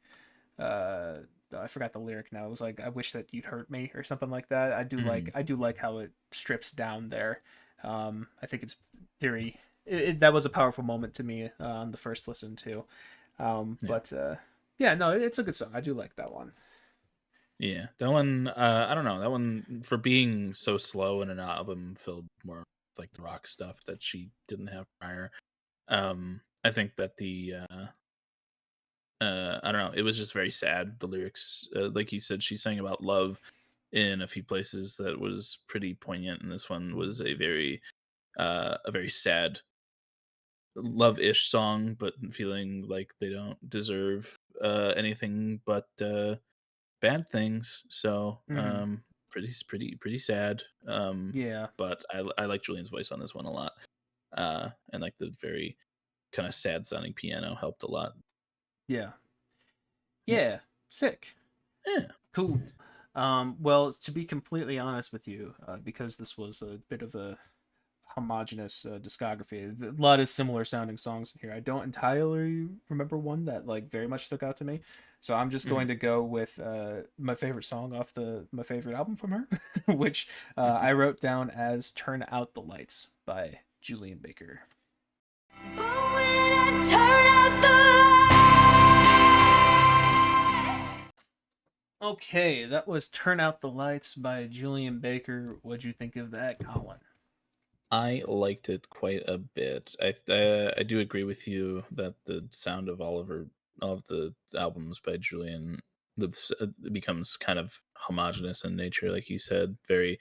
uh I forgot the lyric now. It was like I wish that you'd hurt me or something like that. Mhm. I do like how it strips down there. I think it's very that was a powerful moment to me on the first listen too. Yeah, But yeah, no, it's a good song. I do like that one. yeah. That one, I don't know. That one for being so slow in an album filled more with, like the rock stuff that she didn't have prior. I think that I don't know. It was just very sad. The lyrics, like you said, she sang about love in a few places that was pretty poignant, and this one was a very sad love-ish song, but feeling like they don't deserve anything but bad things. So Hmm. pretty sad. Yeah, But I like Julian's voice on this one a lot, and like the very kind of sad sounding piano helped a lot. yeah, Yeah, yeah. Sick. yeah. Cool. Well, to be completely honest with you, because this was a bit of a homogenous discography. A lot of similar sounding songs in here. I don't entirely remember one that like very much stuck out to me. So I'm just Mhm. going to go with my favorite song off the my favorite album from her, which I wrote down as "Turn Out the Lights" by Julien Baker. But when I turn out the lights, Okay, that was "Turn Out the Lights" by Julien Baker. What'd you think of that, Colin? I liked it quite a bit. I do agree with you that the sound of all of the albums by Julian it becomes kind of homogenous in nature, like you said, very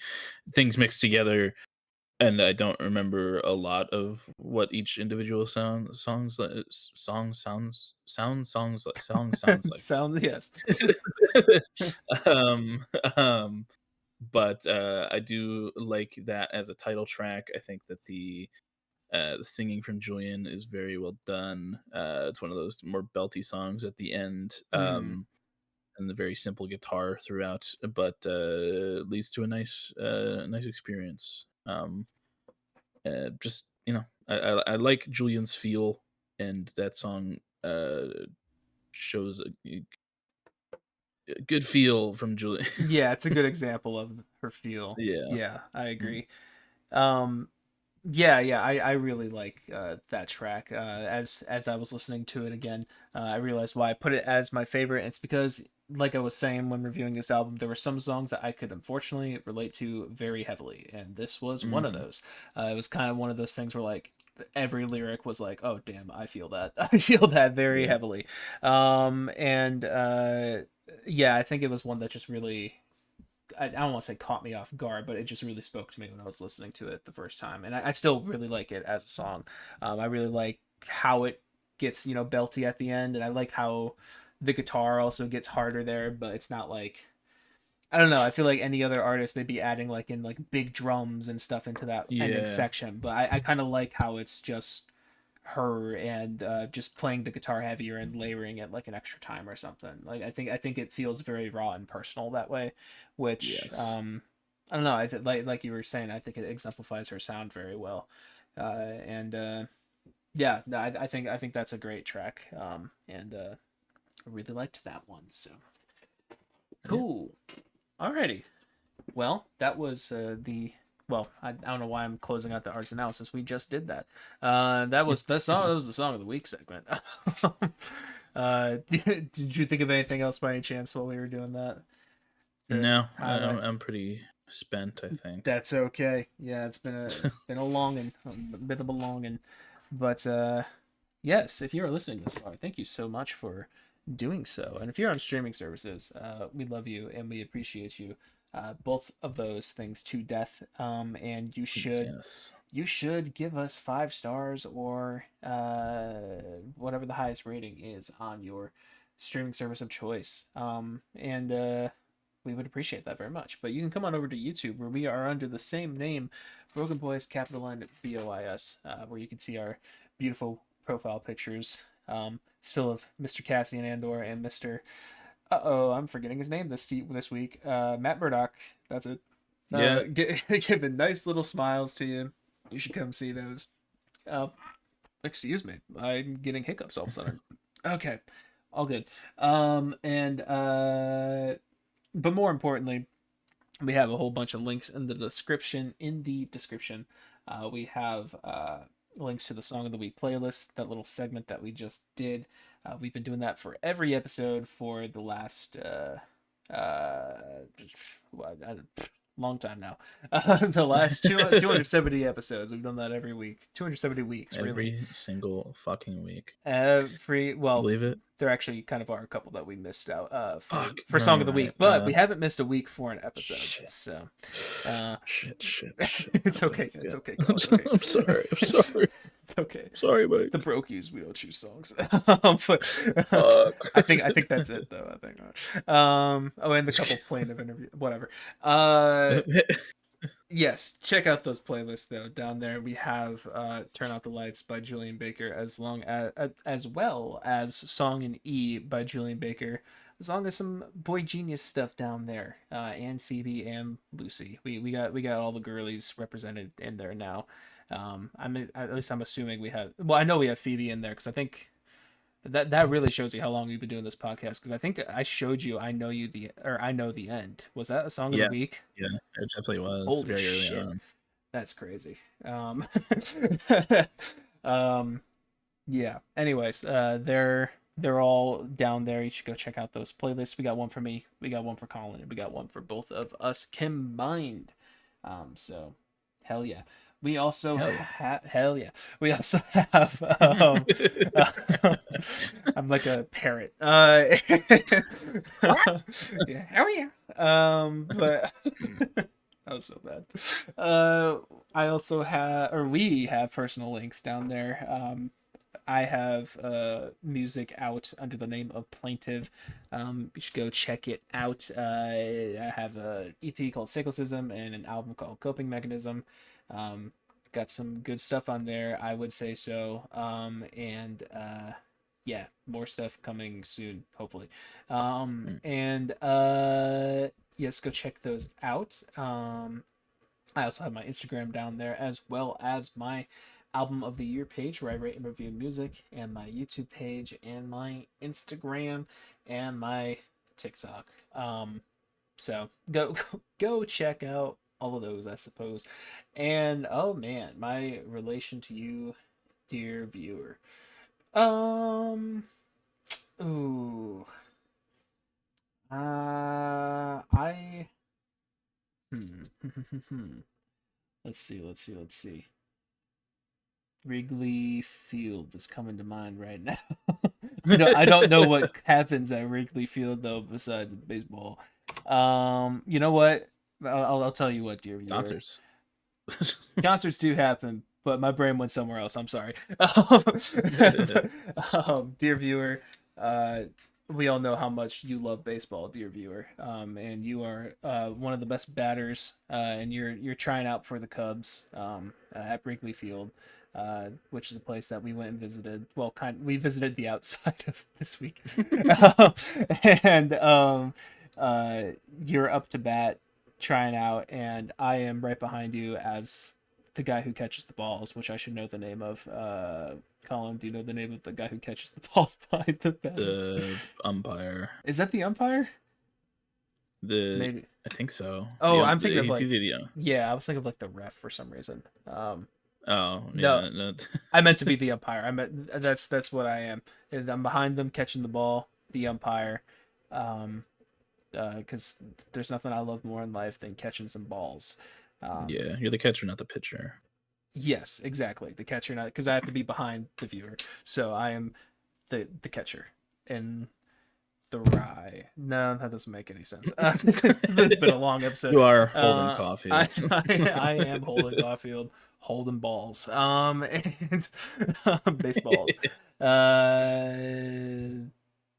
things mixed together. And I don't remember a lot of what each individual song sounds like. Sound yes. um, um, but I do like that as a title track. I think that the singing from Julian is very well done. It's one of those more belty songs at the end, Hmm. and the very simple guitar throughout, but leads to a nice experience. Just I like Julian's feel, and that song shows a good feel from Julian. Yeah, it's a good example of her feel. Yeah. Yeah, I Mm. agree. Um, yeah, I really like that track. As I was listening to it again, I realized why I put it as my favorite. It's because, like I was saying when reviewing this album, there were some songs that I could unfortunately relate to very heavily, and this was one of Mhm. those. It was kind of one of those things where like every lyric was like, "Oh damn, I feel that. I feel that very Yeah. heavily." And yeah, I think it was one that just really I don't want to say caught me off guard, but it just really spoke to me when I was listening to it the first time, and I still really like it as a song. I really like how it gets belty at the end, and I like how the guitar also gets harder there, but it's not like I don't know. I feel like any other artist they'd be adding like big drums and stuff into that ending Yeah. section, but I kind of like how it's just her and just playing the guitar heavier and layering it like an extra time or something. Like I think it feels very raw and personal that way, which Yes. I don't know. Like you were saying, I think it exemplifies her sound very well, and yeah, no, I think that's a great track, and I really liked that one. So Yeah. cool. Alrighty. Well, that was the. Well, I don't know why I'm closing out the arts analysis. We just did that. That was the song. That was the song of the week segment. Did you think of anything else by any chance while we were doing that? To No, highlight? I'm pretty spent, I think. That's okay. Yeah, it's been a long and a bit of a long and, but yes, if you are listening this far, thank you so much for doing so. And if you're on streaming services, we love you and we appreciate you. Both of those things to death. And Yes. you should give us 5 stars or whatever the highest rating is on your streaming service of choice. And we would appreciate that very much. But you can come on over to YouTube where we are under the same name, Broken Boys, capital N BOIS, where you can see our beautiful profile pictures, still of Mr. Cassian Andor and Mr. I'm forgetting his name this week. Matt Murdock. That's it. Yeah. Giving nice little smiles to you. You should come see those. Excuse me, I'm getting hiccups all of a sudden. Okay, all good. But more importantly, we have a whole bunch of links in the description. We have links to the Song of the Week playlist, that little segment that we just did. We've been doing that for every episode for the last long time now. The last 270 episodes. We've done that every week. 270 weeks, really. Every single fucking week. Well, Believe it? there actually kind of are a couple that we missed out for No, Song of the Week, right. but we haven't missed a week for an episode. Shit. So Shit. it's okay. It's okay. Colin, it's okay. I'm sorry. It's okay. Sorry, Mike. The Brokies, we don't choose songs. But I think that's it though. I think. Oh, and the couple plaintiff interview, whatever. Yes, check out those playlists though. Down there we have "Turn Out the Lights" by Julien Baker, as well as "Song in E" by Julien Baker. As long as some Boy Genius stuff down there, and Phoebe and Lucy. We got all the girlies represented in there now. At least I'm assuming we have. Well, I know we have Phoebe in there because I think that really shows you how long we've been doing this podcast. Because I think I showed you I know the end. Was that a song of the week? Yeah, it definitely was. Holy very shit. early on. That's crazy. Yeah. Anyways, they're all down there. You should go check out those playlists. We got one for me. We got one for Colin. And we got one for both of us combined. So, hell yeah. We also hell yeah. We also have I'm like a parrot. Yeah, hell yeah. But that was so bad. I also have, or we have personal links down there. I have music out under the name of Plaintive. You should go check it out. I have an EP called Cyclicism and an album called Coping Mechanism. Got some good stuff on there, I would say so. Yeah, more stuff coming soon, hopefully. Yes, go check those out. I also have my Instagram down there, as well as my album of the year page where I rate and review music, and my YouTube page, and my Instagram, and my TikTok. So go check out all of those, I suppose. And oh man, my relation to you, dear viewer. Ooh. I Let's see. Wrigley Field is coming to mind right now. I don't know what happens at Wrigley Field though, besides baseball. You know what? I'll tell you what, dear viewer. Concerts. Concerts do happen, but my brain went somewhere else. I'm sorry. Dear viewer, we all know how much you love baseball, dear viewer. And you are one of the best batters, and you're trying out for the Cubs at Wrigley Field. which is a place that we went and visited. Well, we visited the outside of this week, and you're up to bat trying out, and I am right behind you as the guy who catches the balls, which I should know the name of. Colin, do you know the name of the guy who catches the balls behind the bat? The umpire. Is that the umpire? Maybe. I think so. Oh, I'm thinking of like. Either Yeah, I was thinking of like the ref for some reason. Oh No, yeah, no. I meant to be the umpire. That's what I am. I'm behind them catching the ball, the umpire, because there's nothing I love more in life than catching some balls. Yeah, you're the catcher, not the pitcher. Yes, exactly. The catcher, not because I have to be behind the viewer, so I am the catcher and the rye. No, that doesn't make any sense. It's been a long episode. You are Holden Caulfield. I am Holden Caulfield. Holding balls. And baseballs.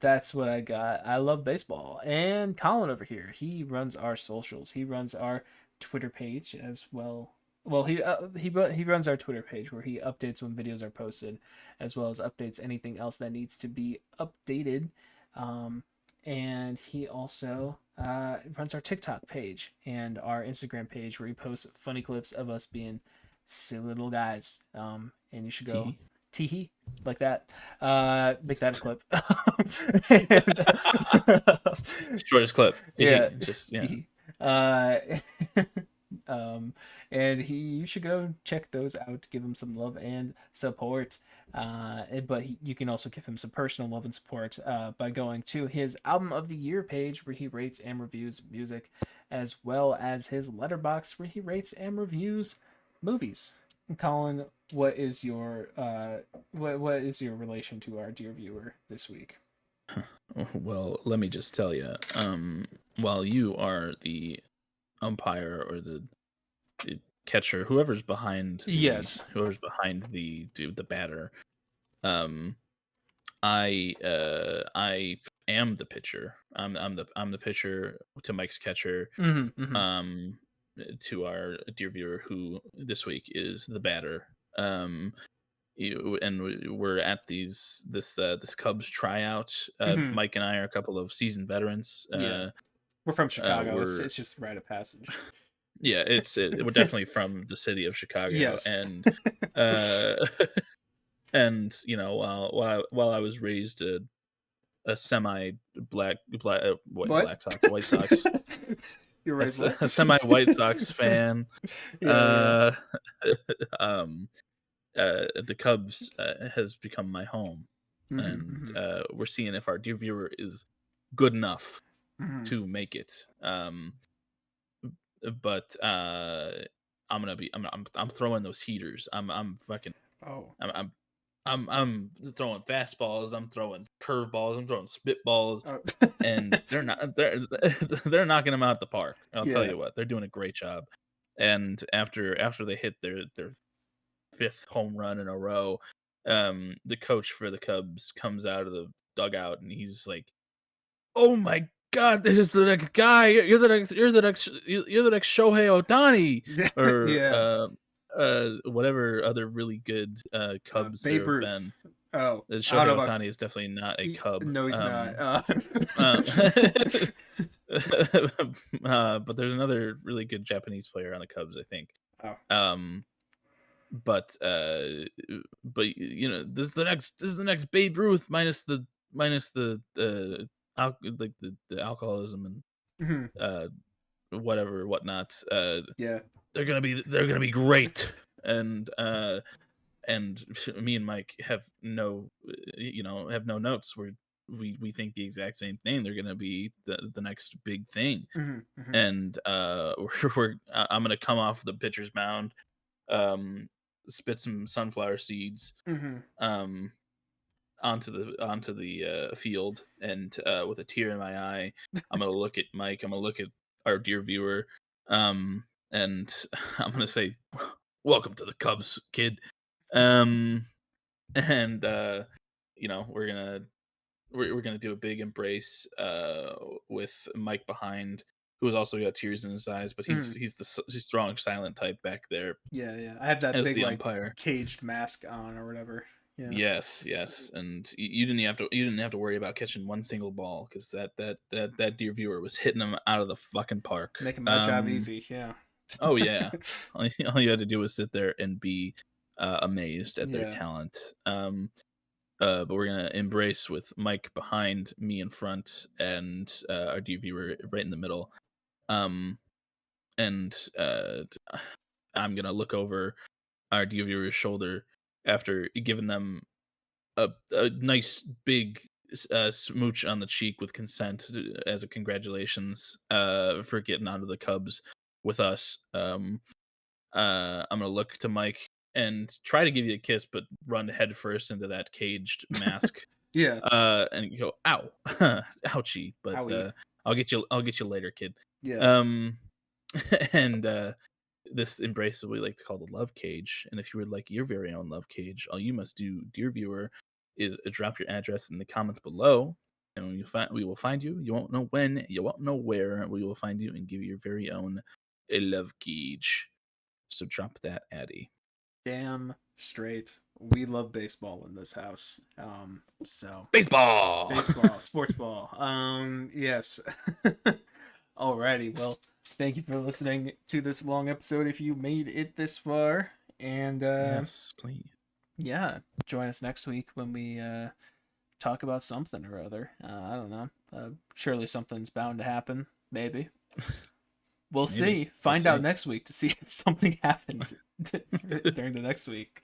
That's what I got. I love baseball. And Colin over here, he runs our socials. He runs our Twitter page as well. Well, he runs our Twitter page where he updates when videos are posted, as well as updates anything else that needs to be updated. And he also runs our TikTok page and our Instagram page where he posts funny clips of us being silly little guys. And you should go teehee like that. Make that a clip. Shortest clip. Yeah. Just yeah. And you should go check those out, give him some love and support. But you can also give him some personal love and support by going to his album of the year page where he rates and reviews music, as well as his letterbox where he rates and reviews movies. And Colin, what is your relation to our dear viewer this week? Well, let me just tell you, while you are the umpire or the catcher, whoever's behind the batter, I am the pitcher. I'm the pitcher to Mike's catcher. To our dear viewer who this week is the batter. And we're at this Cubs tryout. Mike and I are a couple of seasoned veterans. We're from Chicago. It's just rite of passage. Yeah, we're definitely from the city of Chicago. Yes. And and while I was raised a semi White Sox. You're right. A semi White Sox fan. The Cubs has become my home, and we're seeing if our dear viewer is good enough to make it. But I'm throwing those heaters. I'm throwing fastballs. I'm throwing curveballs. I'm throwing spitballs, and they're knocking them out the park. I'll tell you what, they're doing a great job. And after they hit their fifth home run in a row, the coach for the Cubs comes out of the dugout and he's like, "Oh my God, this is the next guy. You're the next Shohei Ohtani," or whatever other really good Cubs there have been. Oh, Shohei Ohtani is definitely not a Cub. No, he's not. But there's another really good Japanese player on the Cubs, I think. But this is the next Babe Ruth minus the alcoholism and whatnot. They're gonna be great. And me and Mike have no notes. We think the exact same thing. They're gonna be the next big thing. And I'm gonna come off the pitcher's mound, spit some sunflower seeds onto the field, and with a tear in my eye, I'm gonna look at Mike. I'm gonna look at our dear viewer, and I'm gonna say, "Welcome to the Cubs, kid." And we're gonna do a big embrace with Mike behind, who has also got tears in his eyes, but he's the strong, silent type back there Yeah. I have that as big the like umpire. caged mask on or whatever. Yeah. Yes, and you didn't have to worry about catching one single ball because that dear viewer was hitting them out of the fucking park. Making my job easy. Yeah. Oh yeah, all you had to do was sit there and be amazed at their Yeah. talent. But we're gonna embrace with Mike behind, me in front, and our dear viewer right in the middle. And I'm gonna look over our dear viewer's shoulder after giving them a nice big smooch on the cheek with consent as a congratulations for getting onto the Cubs with us. I'm gonna look to Mike and try to give you a kiss, but run headfirst into that caged mask. Yeah. And you go, ow, ouchie. But Owie. I'll get you later, kid. Yeah. And this embrace is what we like to call the love cage. And if you would like your very own love cage, all you must do, dear viewer, is drop your address in the comments below, and we will find you. You won't know when, you won't know where. We will find you and give you your very own love cage. So drop that, Addy. Damn straight. We love baseball in this house. So Baseball, sports ball. Yes. Alrighty. Well, thank you for listening to this long episode. If you made it this far, and yes, please. Yeah, join us next week when we talk about something or other. I don't know. Surely something's bound to happen. Maybe. We'll see. Find out next week to see if something happens during the next week.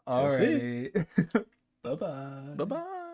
Alrighty. Bye-bye. Bye-bye.